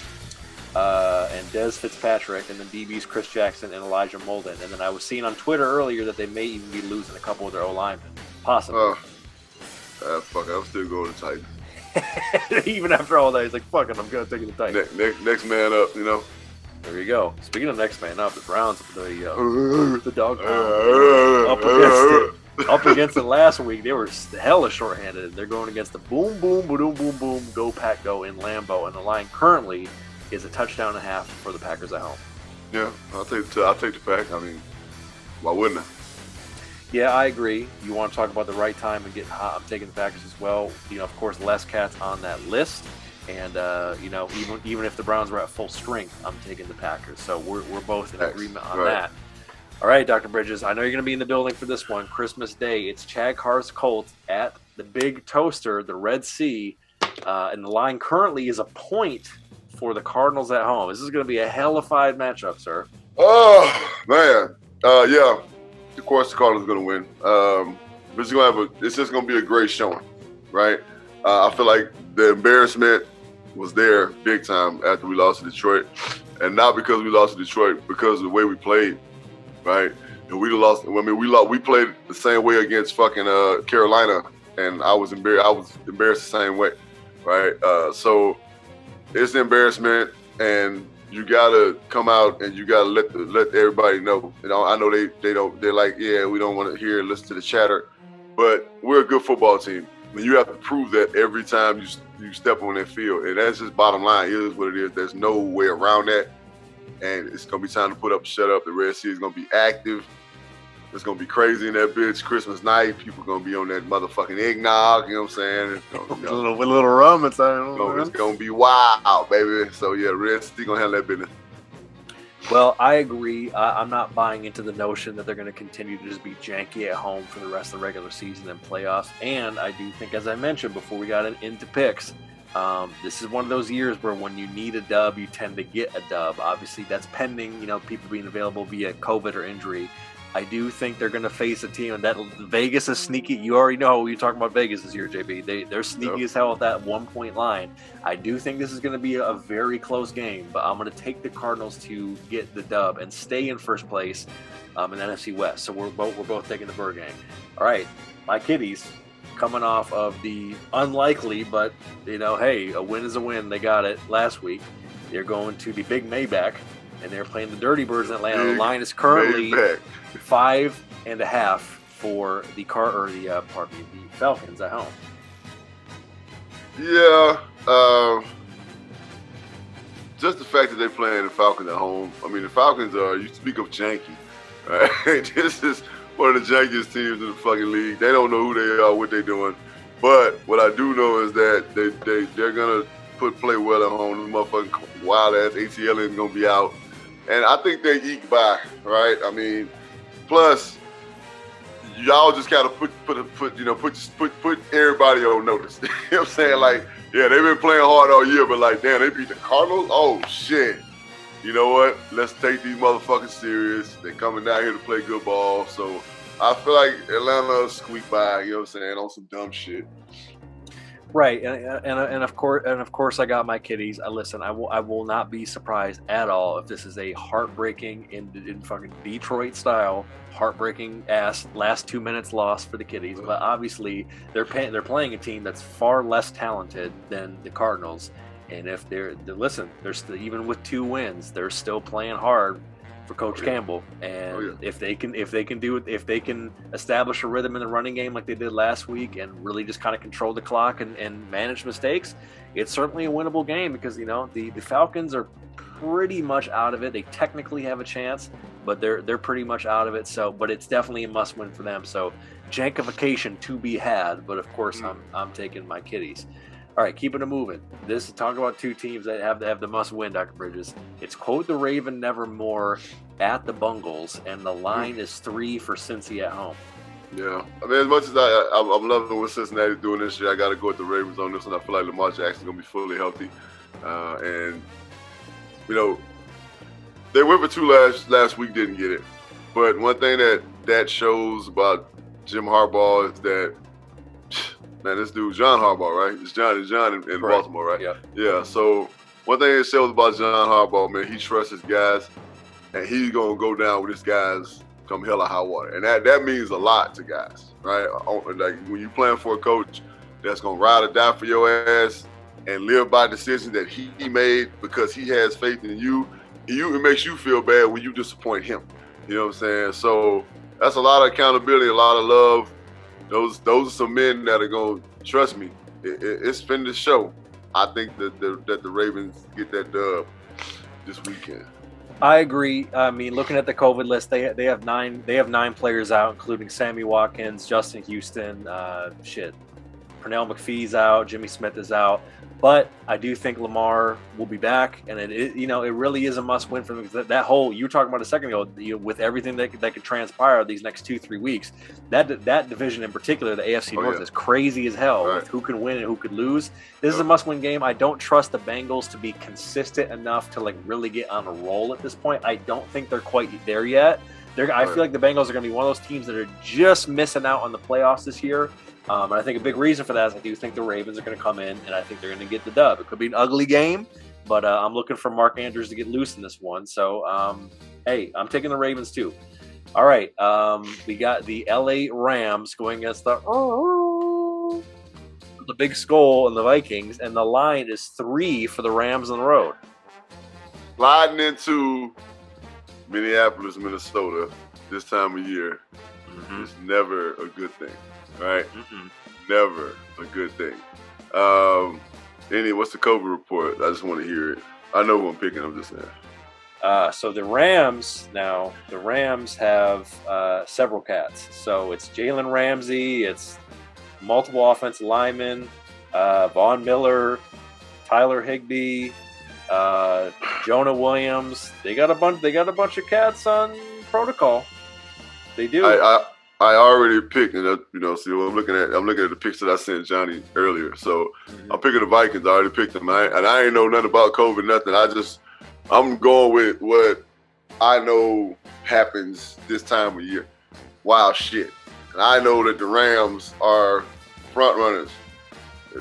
and Des Fitzpatrick, and then DB's Chris Jackson and Elijah Molden. And then I was seeing on Twitter earlier that they may even be losing a couple of their O-linemen, possibly. Fuck it, I'm still going to Titans. Even after all that, he's like, "Fuck it, I'm gonna take the Titans." Next man up, you know. There you go. Speaking of next man up, the Browns, the dog up against it last week. They were hella shorthanded. They're going against the boom, boom, boom, boom, boom, go Pack, go in Lambeau, and the line currently is a touchdown and a half for the Packers at home. Yeah, I'll take the Pack. I mean, why wouldn't I? Yeah, I agree. You want to talk about the right time and get hot? I'm taking the Packers as well. You know, of course, less cats on that list, and you know, even if the Browns were at full strength, I'm taking the Packers. So we're both in agreement on that. All right, Dr. Bridges, I know you're going to be in the building for this one. Christmas Day, it's Chad Carr's Colts at the Big Toaster, the Red Sea, and the line currently is a point for the Cardinals at home. This is going to be a hellified matchup, sir. Oh, man. Yeah, of course the Cardinals are going to win. It's just going to be a great showing, right? I feel like the embarrassment was there big time after we lost to Detroit, and not because we lost to Detroit, because of the way we played. Right, and we lost. I mean, we played the same way against fucking Carolina, and I was embarrassed the same way, right? So it's an embarrassment, and you gotta come out and you gotta let everybody know. You know, I know they don't. They're like, yeah, we don't want to listen to the chatter, but we're a good football team. And you have to prove that every time you step on that field, and that's just bottom line. It is what it is. There's no way around that. And it's going to be time to put up, shut up. The Red Sea is going to be active. It's going to be crazy in that bitch. Christmas night, people are going to be on that motherfucking eggnog, you know what I'm saying? It's gonna, you know, with a little rum inside. It's going to be wild, baby. So, yeah, Red Sea going to handle that business. Well, I agree. I'm not buying into the notion that they're going to continue to just be janky at home for the rest of the regular season and playoffs. And I do think, as I mentioned before we got into picks, this is one of those years where when you need a dub, you tend to get a dub. Obviously, that's pending, you know, people being available via COVID or injury. I do think they're going to face a team, and that Vegas is sneaky. You already know you're talking about Vegas this year, JB. They're sneaky as hell at that 1 point line. I do think this is going to be a very close game, but I'm going to take the Cardinals to get the dub and stay in first place in the NFC West. So we're both taking the Birdgang. All right, my kiddies, coming off of the unlikely, but, you know, hey, a win is a win. They got it last week. They're going to the Big Maybach, and they're playing the Dirty Birds in Atlanta. The line is currently 5.5 for the Falcons at home. Yeah, just the fact that they're playing the Falcons at home. I mean, the Falcons are, you speak of janky, right? This is one of the jankiest teams in the fucking league. They don't know who they are, what they're doing. But what I do know is that they're gonna play well at home. The motherfucking wild ass ATL is gonna be out, and I think they eke by, right? I mean, plus y'all just gotta put everybody on notice. You know what I'm saying? Like, yeah, they've been playing hard all year, but like, damn, they beat the Cardinals. Oh shit. You know what? Let's take these motherfuckers serious. They're coming down here to play good ball. So I feel like Atlanta squeak by, you know what I'm saying, on some dumb shit. Right, and of course, I got my kiddies. Listen, I will not be surprised at all if this is a heartbreaking in fucking Detroit style, heartbreaking ass last 2 minutes loss for the kiddies. But obviously, they're playing a team that's far less talented than the Cardinals. And if they're still, even with 2 wins, they're still playing hard. for Coach Campbell, and if they can establish a rhythm in the running game like they did last week and really just kind of control the clock and manage mistakes, it's certainly a winnable game because the Falcons are pretty much out of it. They technically have a chance, but they're pretty much out of it. So, but it's definitely a must win for them. So, jankification to be had, but of course I'm taking my Kitties. All right, keeping it moving. This is talking about two teams that have the must-win, Dr. Bridges. It's quote the Raven Nevermore at the Bungles, and the line is 3 for Cincy at home. Yeah, I mean, as much as I'm loving what Cincinnati doing this year, I got to go with the Ravens on this one. I feel like Lamar Jackson's gonna be fully healthy, and they went for 2 last week, didn't get it. But one thing that shows about Jim Harbaugh is that. Man, this dude, John Harbaugh, right? It's John in Baltimore, right? Yeah. So one thing it shows about John Harbaugh, man, he trusts his guys, and he's going to go down with his guys come hell or high water. And that means a lot to guys, right? Like when you're playing for a coach that's going to ride or die for your ass and live by decisions that he made because he has faith in you, it makes you feel bad when you disappoint him. You know what I'm saying? So that's a lot of accountability, a lot of love. Those are some men that are going to trust me. It's been the show. I think that the Ravens get that dub this weekend. I agree. I mean, looking at the COVID list, they have 9 players out, including Sammy Watkins, Justin Houston, Pernell McPhee's out, Jimmy Smith is out. But I do think Lamar will be back, and it really is a must-win for them because that whole you were talking about a second ago, with everything that could transpire these next 2-3 weeks, that division in particular, the AFC North, is crazy as hell with who can win and who could lose. This is a must-win game. I don't trust the Bengals to be consistent enough to really get on a roll at this point. I don't think they're quite there yet. I feel like the Bengals are going to be one of those teams that are just missing out on the playoffs this year. And I think a big reason for that is I do think the Ravens are going to come in, and I think they're going to get the dub. It could be an ugly game, but I'm looking for Mark Andrews to get loose in this one. So, hey, I'm taking the Ravens too. All right, we got the LA Rams going against the Big Skull and the Vikings, and the line is 3 for the Rams on the road. Sliding into Minneapolis, Minnesota this time of year is never a good thing. Right? Never a good thing. What's the COVID report? I just want to hear it. I know who I'm picking. I'm just saying. So the Rams have several cats. So it's Jalen Ramsey, it's multiple offensive linemen, Von Miller, Tyler Higbee, Jonah Williams. They got a bunch of cats on protocol. They do. I already picked, and see what I'm looking at the picks that I sent Johnny earlier. So I'm picking the Vikings. I already picked them. I ain't know nothing about COVID, nothing. I'm going with what I know happens this time of year. Wild shit. And I know that the Rams are front runners.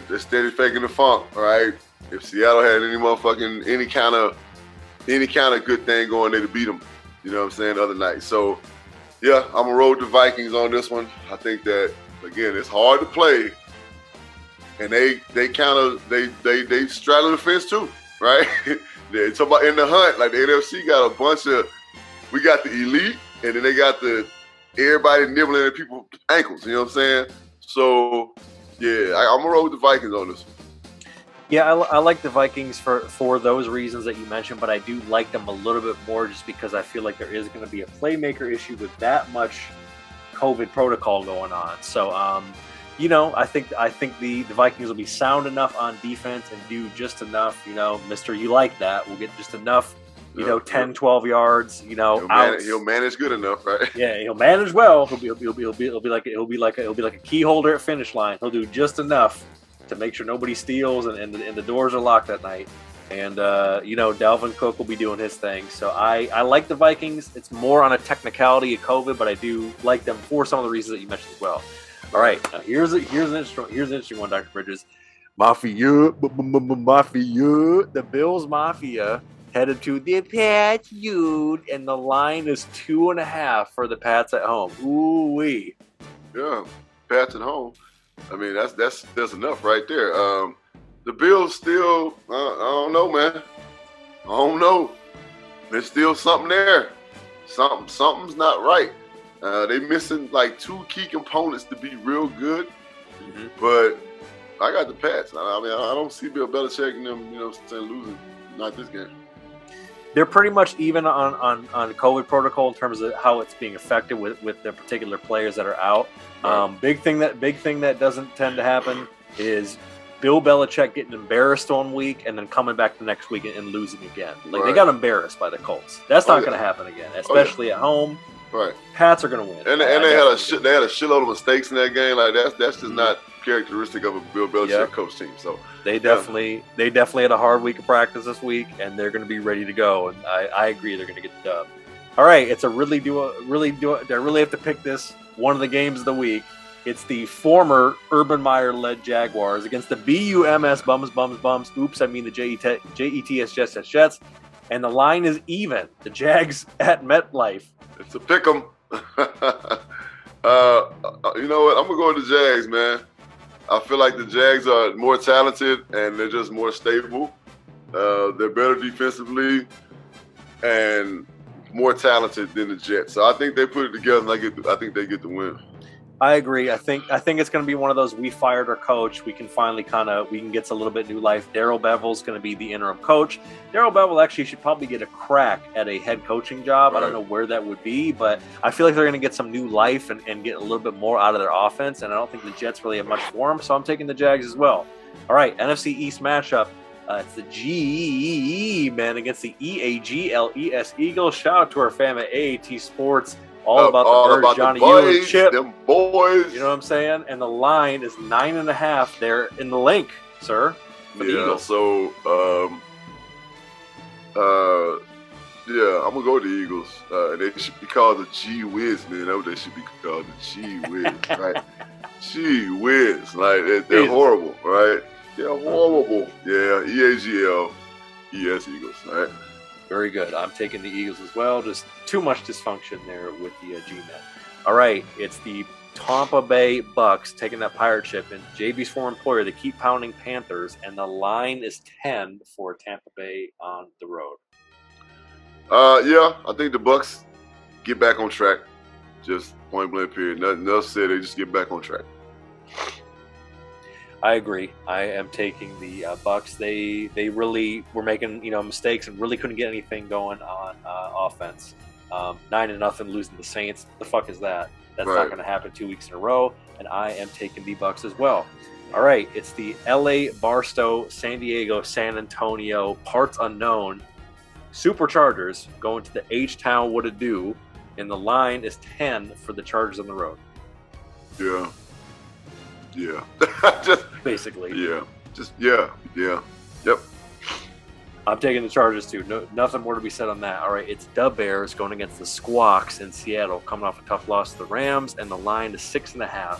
They're steady faking the funk, right? If Seattle had any kind of good thing going, they'd beat them. You know what I'm saying? The other night. So. Yeah, I'm gonna roll the Vikings on this one. I think that again, it's hard to play, and they straddle the fence too, right? They're talking about in the hunt, like the NFC got a bunch of. We got the elite, and then they got everybody nibbling at people's ankles. You know what I'm saying? So yeah, I'm gonna roll with the Vikings on this one. Yeah, I like the Vikings for those reasons that you mentioned, but I do like them a little bit more just because I feel like there is going to be a playmaker issue with that much COVID protocol going on. So, I think the Vikings will be sound enough on defense and do just enough. Mister, you like that? We'll get just enough. 10, 12 yards. He'll manage good enough, right? Yeah, he'll manage well. He'll be like a key holder at finish line. He'll do just enough to make sure nobody steals and the doors are locked that night. And, Dalvin Cook will be doing his thing. So I like the Vikings. It's more on a technicality of COVID, but I do like them for some of the reasons that you mentioned as well. All right, now here's an interesting one, Dr. Bridges. Mafia, the Bills Mafia headed to the Pats, and the line is 2.5 for the Pats at home. Ooh-wee. Yeah, Pats at home. I mean, that's enough right there. The Bills still, I don't know, man. I don't know. There's still something there. something's not right. They missing like 2 key components to be real good. Mm-hmm. But I got the Pats. I mean, I don't see Bill Belichick and them, losing. Not this game. They're pretty much even on COVID protocol in terms of how it's being affected with the particular players that are out. Right. Big thing that doesn't tend to happen is Bill Belichick getting embarrassed one week and then coming back the next week and losing again. Like They got embarrassed by the Colts. That's not going to happen again, especially at home. Right. Pats are going to win. And they had a shitload of mistakes in that game. Like that's just not characteristic of a Bill Belichick coach team. So they definitely had a hard week of practice this week, and they're going to be ready to go. And I agree they're going to get the dub. All right, it's a really have to pick this one of the games of the week. It's the former Urban Meyer-led Jaguars against the BUMS Bums. Oops, I mean the JETS Jets. And the line is even. The Jags at MetLife. It's a pick 'em. You know what? I'm gonna go with the Jags, man. I feel like the Jags are more talented and they're just more stable. They're better defensively and more talented than the Jets. So I think they put it together, and I think they get the win. I agree. I think it's going to be one of those, we fired our coach. We can finally we can get a little bit new life. Darrell Bevell's going to be the interim coach. Darrell Bevell actually should probably get a crack at a head coaching job. Right. I don't know where that would be, but I feel like they're going to get some new life and get a little bit more out of their offense, and I don't think the Jets really have much for them, so I'm taking the Jags as well. All right, NFC East matchup. It's the GEE men against the EAGLES Eagles. Shout out to our fam at AAT Sports. All about the Birds, Johnny, you and Chip. Them boys. You know what I'm saying? And the line is 9.5 there in the link, sir. For the Eagles. So, I'm going to go with the Eagles. They should be called the G-Wiz, man. That's what they should be called, the G-Wiz, right? G-Wiz. Like, they're horrible, right? They're horrible. Yeah, EAGLES Eagles, right? Very good. I'm taking the Eagles as well. Just too much dysfunction there with the G-Men. All right, it's the Tampa Bay Bucks taking that pirate ship, and JB's former employer. They keep pounding Panthers, and the line is 10 for Tampa Bay on the road. I think the Bucks get back on track. Just point blank period. Nothing else said. They just get back on track. I agree. I am taking the Bucks. They really were making mistakes and really couldn't get anything going on offense. 9-0 losing the Saints. The fuck is that? That's not going to happen 2 weeks in a row. And I am taking the Bucks as well. All right, it's the LA Barstow, San Diego, San Antonio, parts unknown Superchargers going to the H-Town What It Do, and the line is 10 for the Chargers on the road. Yeah. Just basically. Yep. I'm taking the Chargers too. No, nothing more to be said on that. All right, it's the Bears going against the Squawks in Seattle, coming off a tough loss to the Rams, and the line is 6.5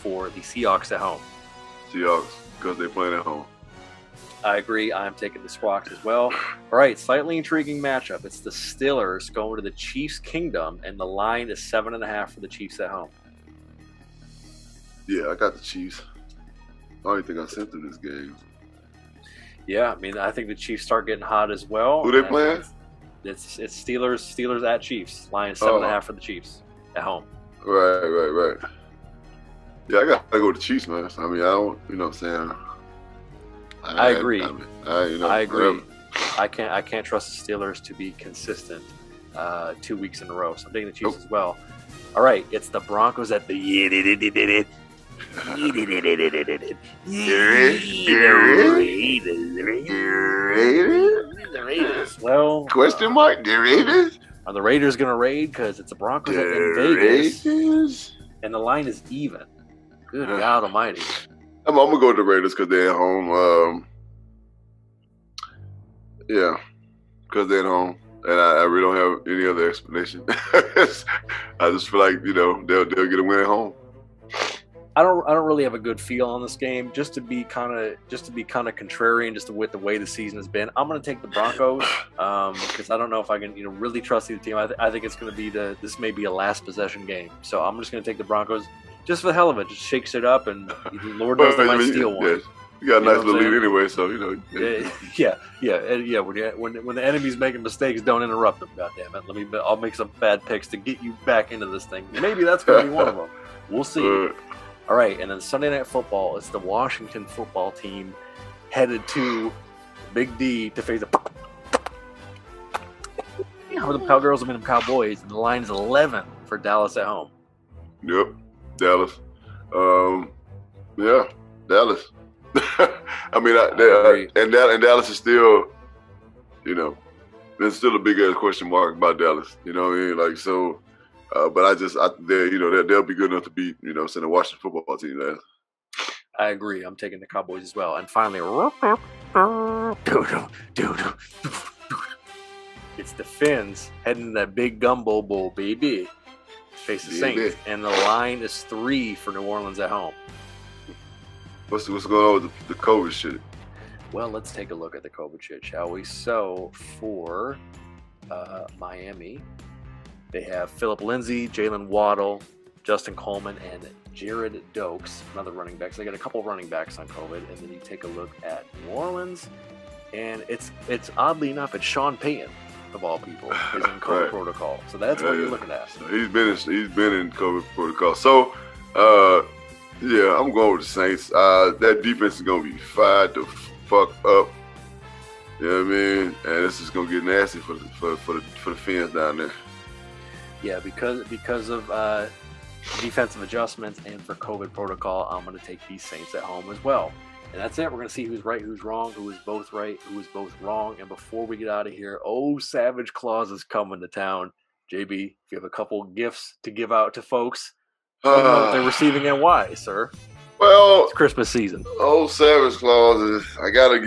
for the Seahawks at home. Seahawks, because they're playing at home. I agree. I'm taking the Squawks as well. All right, slightly intriguing matchup. It's the Steelers going to the Chiefs' Kingdom, and the line is 7.5 for the Chiefs at home. Yeah, I got the Chiefs. I don't even think I sent them this game. Yeah, I mean, I think the Chiefs start getting hot as well. Who they playing? It's Steelers at Chiefs. Line 7.5 for the Chiefs at home. Right. Yeah, I got to go with the Chiefs, man. I mean, I don't, you know what I'm saying? I agree. I agree. Whatever. I can't trust the Steelers to be consistent 2 weeks in a row. So I'm taking the Chiefs as well. All right, it's the Broncos at the Raiders. Well, question mark. The Raiders. Are the Raiders going to raid? Because it's the Broncos in Vegas, and the line is even. Good God Almighty! I'm gonna go with the Raiders because they're at home. Because they're at home, and I really don't have any other explanation. I just feel like they'll get a win at home. I don't really have a good feel on this game. Just to be kind of contrarian, just with the way the season has been, I'm going to take the Broncos because I don't know if I can really trust either team. I think it's going to be this may be a last possession game, so I'm just going to take the Broncos just for the hell of it. Just shakes it up, and Lord knows they might steal one. You got a nice little lead anyway, so you know. Yeah. When the enemy's making mistakes, don't interrupt them. God damn it! I'll make some bad picks to get you back into this thing. Maybe that's going to be one of them. We'll see. All right, and then Sunday Night Football. It's the Washington football team headed to Big D to face the Cowgirls and the Cowboys, and the line is 11 for Dallas at home. Yep, Dallas. Yeah, Dallas. I mean, and Dallas is still, you know, there's still a big ass question mark about Dallas. You know what I mean? Like so, but they'll be good enough to beat, you know, the Washington football team. There. I agree. I'm taking the Cowboys as well. And finally, it's the Finns heading to that big gumbo bowl, baby. Face the Saints, and the line is 3 for New Orleans at home. What's going on with the COVID shit? Well, let's take a look at the COVID shit, shall we? So for Miami, they have Phillip Lindsay, Jalen Waddle, Justin Coleman, and Jared Dokes, another running back. So they got a couple running backs on COVID, and then you take a look at New Orleans, and it's oddly enough, it's Sean Payton, of all people, is in COVID protocol. So that's what you're looking at. So he's been in COVID protocol. So yeah, I'm going with the Saints. That defense is gonna be fired the fuck up. You know what I mean? And this is gonna get nasty for the Finns down there. Yeah, because of defensive adjustments and for COVID protocol, I'm gonna take these Saints at home as well. And that's it. We're going to see who's right, who's wrong, who is both right, who is both wrong. And before we get out of here, Savage Claus is coming to town. JB, if you have a couple gifts to give out to folks, let them know what they're receiving and why, sir. Well, it's Christmas season. Savage Claus, I gotta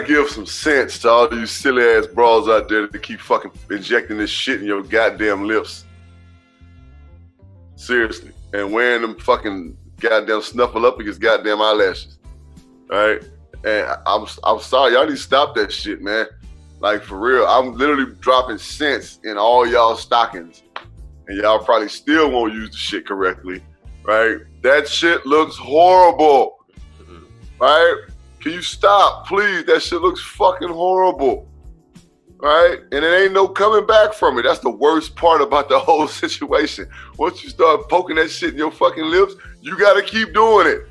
give some sense to all you silly ass bras out there that keep fucking injecting this shit in your goddamn lips. Seriously. And wearing them fucking goddamn Snuffleupagus goddamn eyelashes, right? And I'm sorry, y'all need to stop that shit, man. Like for real, I'm literally dropping cents in all y'all stockings, and y'all probably still won't use the shit correctly, right? That shit looks horrible, right? Can you stop, please? That shit looks fucking horrible, right? And it ain't no coming back from it. That's the worst part about the whole situation. Once you start poking that shit in your fucking lips, you gotta keep doing it.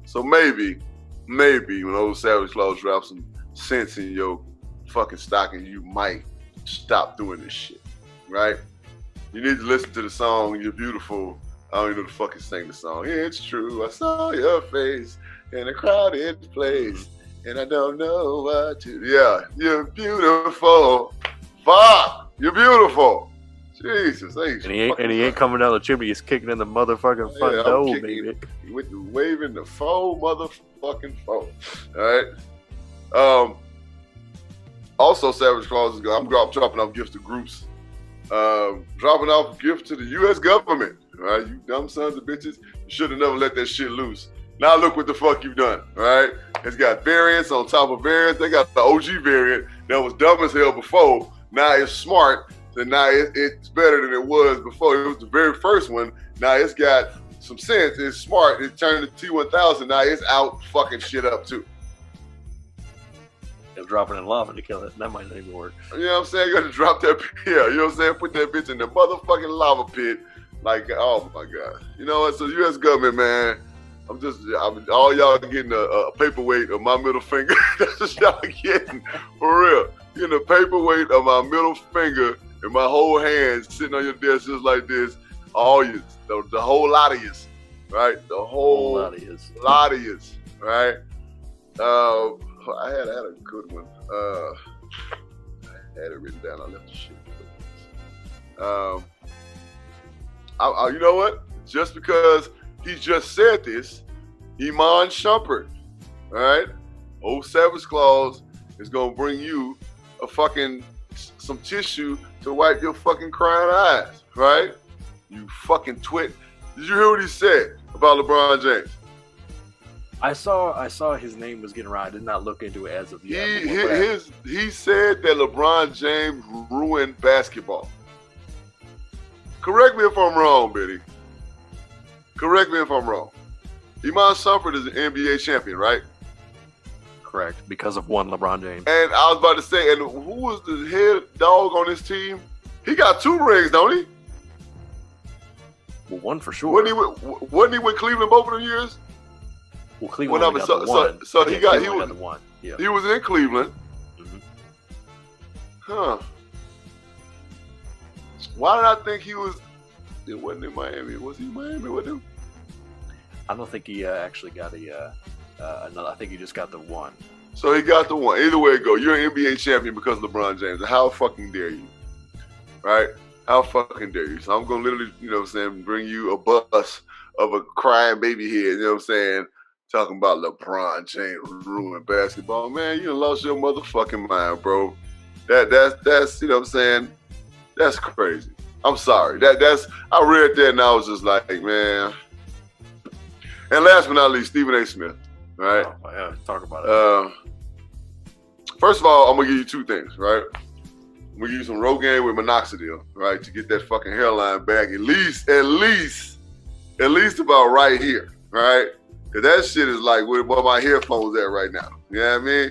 So maybe when old Savage Claus drops some sense in your fucking stocking, you might stop doing this shit, right? You need to listen to the song, You're Beautiful. I don't even know the fucking sing the song. It's true, I saw your face in a crowded place, and I don't know what to. Yeah, you're beautiful. Fuck, you're beautiful. Jesus, and he ain't coming down the chimney. He's kicking in the motherfucking front door, baby. With waving the faux motherfucking phone. All right. Also, Savage Claus is I'm dropping off gifts to groups. Dropping off gifts to the U.S. government. All right, you dumb sons of bitches. You should have never let that shit loose. Now look what the fuck you've done. All right, it's got variants on top of variants. They got the OG variant that was dumb as hell before. Now it's smart. So now it's better than it was before. It was the very first one. Now it's got some sense. It's smart. It turned to T1000. Now it's out fucking shit up too. They're dropping in lava to kill it. That might not even work. You know what I'm saying? You're gonna drop that. Yeah, you know what I'm saying? Put that bitch in the motherfucking lava pit. Like, oh my God. You know what? So U.S. government, man. All y'all getting a paperweight of my middle finger. That's what y'all getting. For real. Getting a paperweight of my middle finger and my whole hand sitting on your desk just like this. All you, the whole lot of yous, right? The whole lot of yous, right? I had a good one. I had it written down. I left the shit. You know what? Just because he just said this, Iman Shumpert, all right? Old Savage Claus is gonna bring you a fucking some tissue to wipe your fucking crying eyes, right? You fucking twit. Did you hear what he said about LeBron James? I saw his name was getting around. I did not look into it as of yet. He said that LeBron James ruined basketball. Correct me if I'm wrong, Biddy. Correct me if I'm wrong. Iman Shumpert is an NBA champion, right? Correct, because of one LeBron James. And I was about to say, and who was the head dog on this team? He got 2 rings, don't he? Well, one for sure. Wasn't he with Cleveland both of them years? Well, Cleveland only got the one. So he got the one. Yeah. He was in Cleveland. Mm-hmm. Huh. Why did I think he was? It wasn't in Miami. Was he in Miami with him? I don't think he actually got another. I think he just got the one. So he got the one. Either way it go, you're an NBA champion because of LeBron James. How fucking dare you? Right? How fucking dare you? So I'm going to literally, you know what I'm saying, bring you a bus of a crying baby head, you know what I'm saying, talking about LeBron James ruined basketball. Man, you done lost your motherfucking mind, bro. That's you know what I'm saying, that's crazy. I'm sorry. I read that and I was just like, man. And last but not least, Stephen A. Smith. Right? Oh, yeah, talk about it. First of all, I'm gonna give you 2 things, right? I'm gonna give you some Rogaine with minoxidil, right, to get that fucking hairline back at least about right here, right? Cause that shit is like where my headphones at right now. You know what I mean?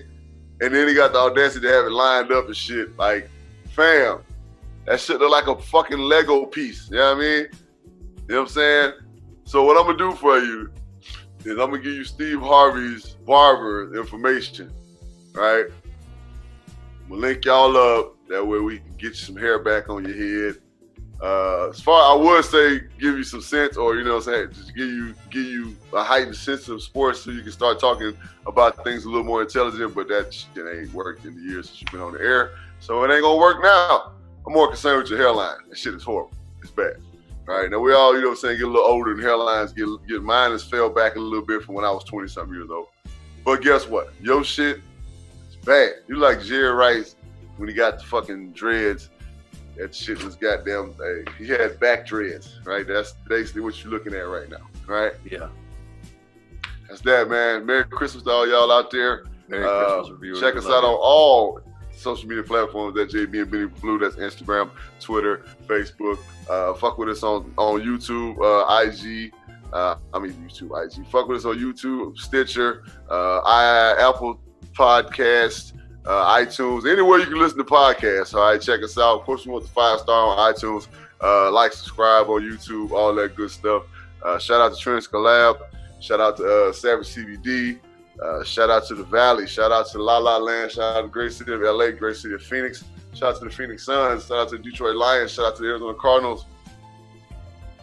And then he got the audacity to have it lined up and shit. Like, fam, that shit look like a fucking Lego piece. You know what I mean? You know what I'm saying? So what I'm gonna do for you is I'm gonna give you Steve Harvey's barber information, right? I'm gonna link y'all up. That way we can get you some hair back on your head. I would say give you some sense, or you know what I'm saying, just give you a heightened sense of sports so you can start talking about things a little more intelligent, but that shit ain't worked in the years since you've been on the air. So it ain't gonna work now. I'm more concerned with your hairline. That shit is horrible. It's bad. Right, now we all, you know what I'm saying, get a little older and hairlines get mine has fell back a little bit from when I was 20-something years old. But guess what? Your shit is bad. You like Jerry Rice when he got the fucking dreads. That shit was goddamn, he had back dreads, right? That's basically what you're looking at right now, right? Yeah. That's that, man. Merry Christmas to all y'all out there. Merry Christmas, reviewers. Check us out on all social media platforms at JB and Benny Blue. That's Instagram, Twitter, Facebook. Fuck with us on YouTube, IG. IG. Fuck with us on YouTube, Stitcher, Apple Podcast, iTunes, anywhere you can listen to podcasts. All right, check us out. Of course, we want the 5-star on iTunes. Like, subscribe on YouTube, all that good stuff. Shout out to Trends Collab. Shout out to Savage CBD. Shout out to the Valley. Shout out to La La Land. Shout out to the great city of LA, great city of Phoenix. Shout out to the Phoenix Suns. Shout out to the Detroit Lions. Shout out to the Arizona Cardinals.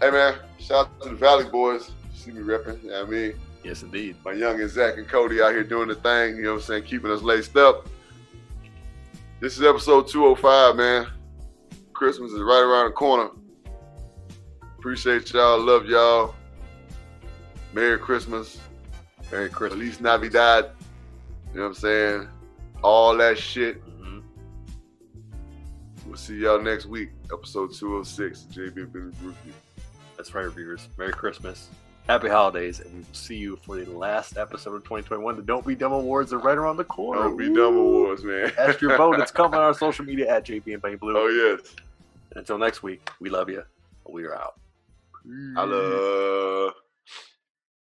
Hey, man, shout out to the Valley boys. You see me repping, you know what I mean? Yes, indeed. My youngin' Zach and Cody out here doing the thing, you know what I'm saying, keeping us laced up. This is episode 205, man. Christmas is right around the corner. Appreciate y'all. Love y'all. Merry Christmas. Merry Christmas. Feliz Navidad. You know what I'm saying? All that shit. Mm-hmm. We'll see y'all next week. Episode 206. JB and Benny Rookie. That's right, reviewers. Merry Christmas. Happy holidays. And we will see you for the last episode of 2021. The Don't Be Dumb Awards are right around the corner. Don't Be Dumb Awards, man. Ask your vote. It's coming on our social media at JB and Benny Blue. Oh, yes. And until next week, we love you. We are out. I love